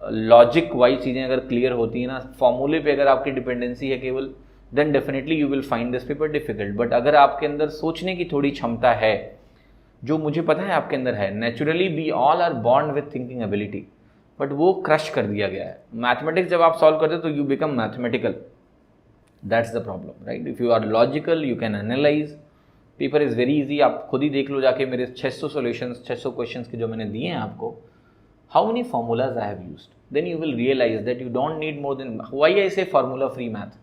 लॉजिक वाइज चीज़ें अगर क्लियर होती हैं ना, फॉर्मूले पे अगर आपकी डिपेंडेंसी है केवल, then definitely you will find this paper difficult. But अगर आपके अंदर सोचने की थोड़ी क्षमता है, जो मुझे पता है आपके अंदर है, naturally we all are born with thinking ability, but वो क्रश कर दिया गया है। मैथमेटिक्स जब आप सॉल्व करते हो तो you become mathematical, that's the problem, right. If you are logical you can analyse, paper is very easy. आप खुद ही देख लो जाके मेरे 600 सॉल्यूशंस, 600 क्वेश्चंस के जो मैंने दिए हैं आपको, how many formulas I have used, then you will realise that you don't need more than, why I say formula free math.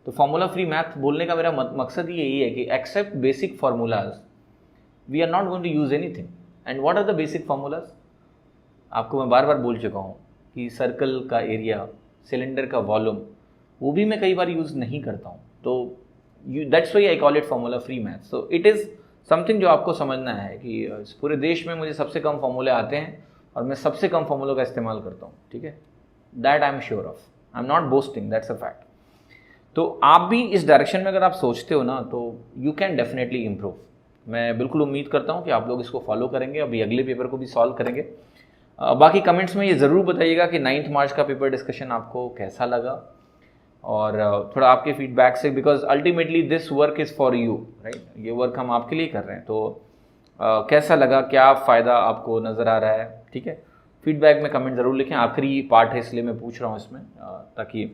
तो फार्मूला फ्री मैथ बोलने का मेरा मकसद ही यही है कि except basic formulas we are not going to use anything. And what are the basic formulas, आपको मैं बार बार बोल चुका हूँ कि सर्कल का एरिया, सिलेंडर का वॉल्यूम, वो भी मैं कई बार यूज़ नहीं करता हूँ। तो that's why I call it formula free math. So it is something जो आपको समझना है कि इस पूरे देश में मुझे सबसे कम फार्मूले आते हैं और मैं सबसे कम फार्मूलों का इस्तेमाल करता हूँ, ठीक है। That I am sure of, I am not boasting, that's a fact. तो आप भी इस डायरेक्शन में अगर आप सोचते हो ना, तो यू कैन डेफिनेटली इम्प्रूव। मैं बिल्कुल उम्मीद करता हूँ कि आप लोग इसको फॉलो करेंगे, अभी अगले पेपर को भी सॉल्व करेंगे। बाकी कमेंट्स में ये ज़रूर बताइएगा कि 9 मार्च का पेपर डिस्कशन आपको कैसा लगा, और थोड़ा आपके फीडबैक से, because ultimately this work is for you, right. ये वर्क हम आपके लिए कर रहे हैं, तो कैसा लगा, क्या फ़ायदा आपको नज़र आ रहा है, ठीक है। फीडबैक में कमेंट ज़रूर लिखें, आखिरी पार्ट है इसलिए मैं पूछ रहा हूँ इसमें, ताकि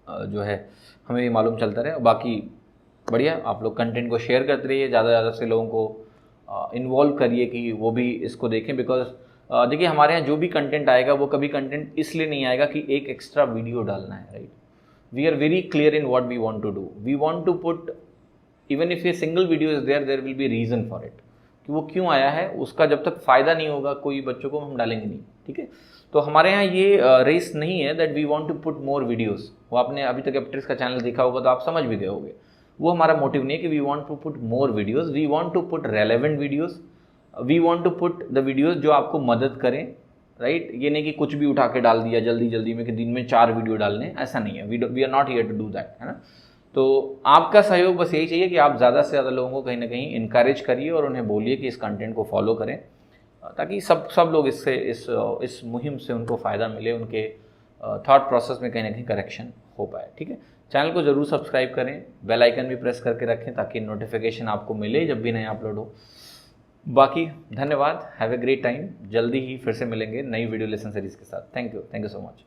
जो है हमें भी मालूम चलता रहे। बाकी बढ़िया, आप लोग कंटेंट को शेयर करते रहिए, ज़्यादा से लोगों को इन्वॉल्व करिए कि वो भी इसको देखें। बिकॉज देखिए हमारे यहाँ जो भी कंटेंट आएगा वो कभी कंटेंट इसलिए नहीं आएगा कि एक एक्स्ट्रा वीडियो डालना है, right. We are very clear in what we want to do. We want to put, even if a single video is there will be reason for it, कि वो क्यों आया है, उसका जब तक फ़ायदा नहीं होगा कोई बच्चों को, हम डालेंगे नहीं, ठीक है। तो हमारे यहाँ ये रेस नहीं है that we want to put more videos. वो आपने अभी तक एप्टिक्स का चैनल देखा होगा तो आप समझ भी गए होंगे, वो हमारा मोटिव नहीं है कि we want to put more videos. We want to put relevant videos, we want to put the videos जो आपको मदद करें, राइट। ये नहीं कि कुछ भी उठा के डाल दिया जल्दी में कि दिन में 4 वीडियो डालने, ऐसा नहीं है। We are not here to do that, है ना। तो आपका सहयोग बस यही चाहिए कि आप ज़्यादा से ज़्यादा लोगों को कहीं ना कहीं इनकरेज करिए और उन्हें बोलिए कि इस कंटेंट को फॉलो करें, ताकि सब लोग इससे इस मुहिम से उनको फ़ायदा मिले, उनके थॉट प्रोसेस में कहीं ना कहीं करेक्शन हो पाए, ठीक है। चैनल को ज़रूर सब्सक्राइब करें, बेल आइकन भी प्रेस करके रखें ताकि नोटिफिकेशन आपको मिले जब भी नया अपलोड हो। बाकी धन्यवाद, हैव ए ग्रेट टाइम। जल्दी ही फिर से मिलेंगे नई वीडियो लेसन सीरीज़ के साथ। Thank you so much.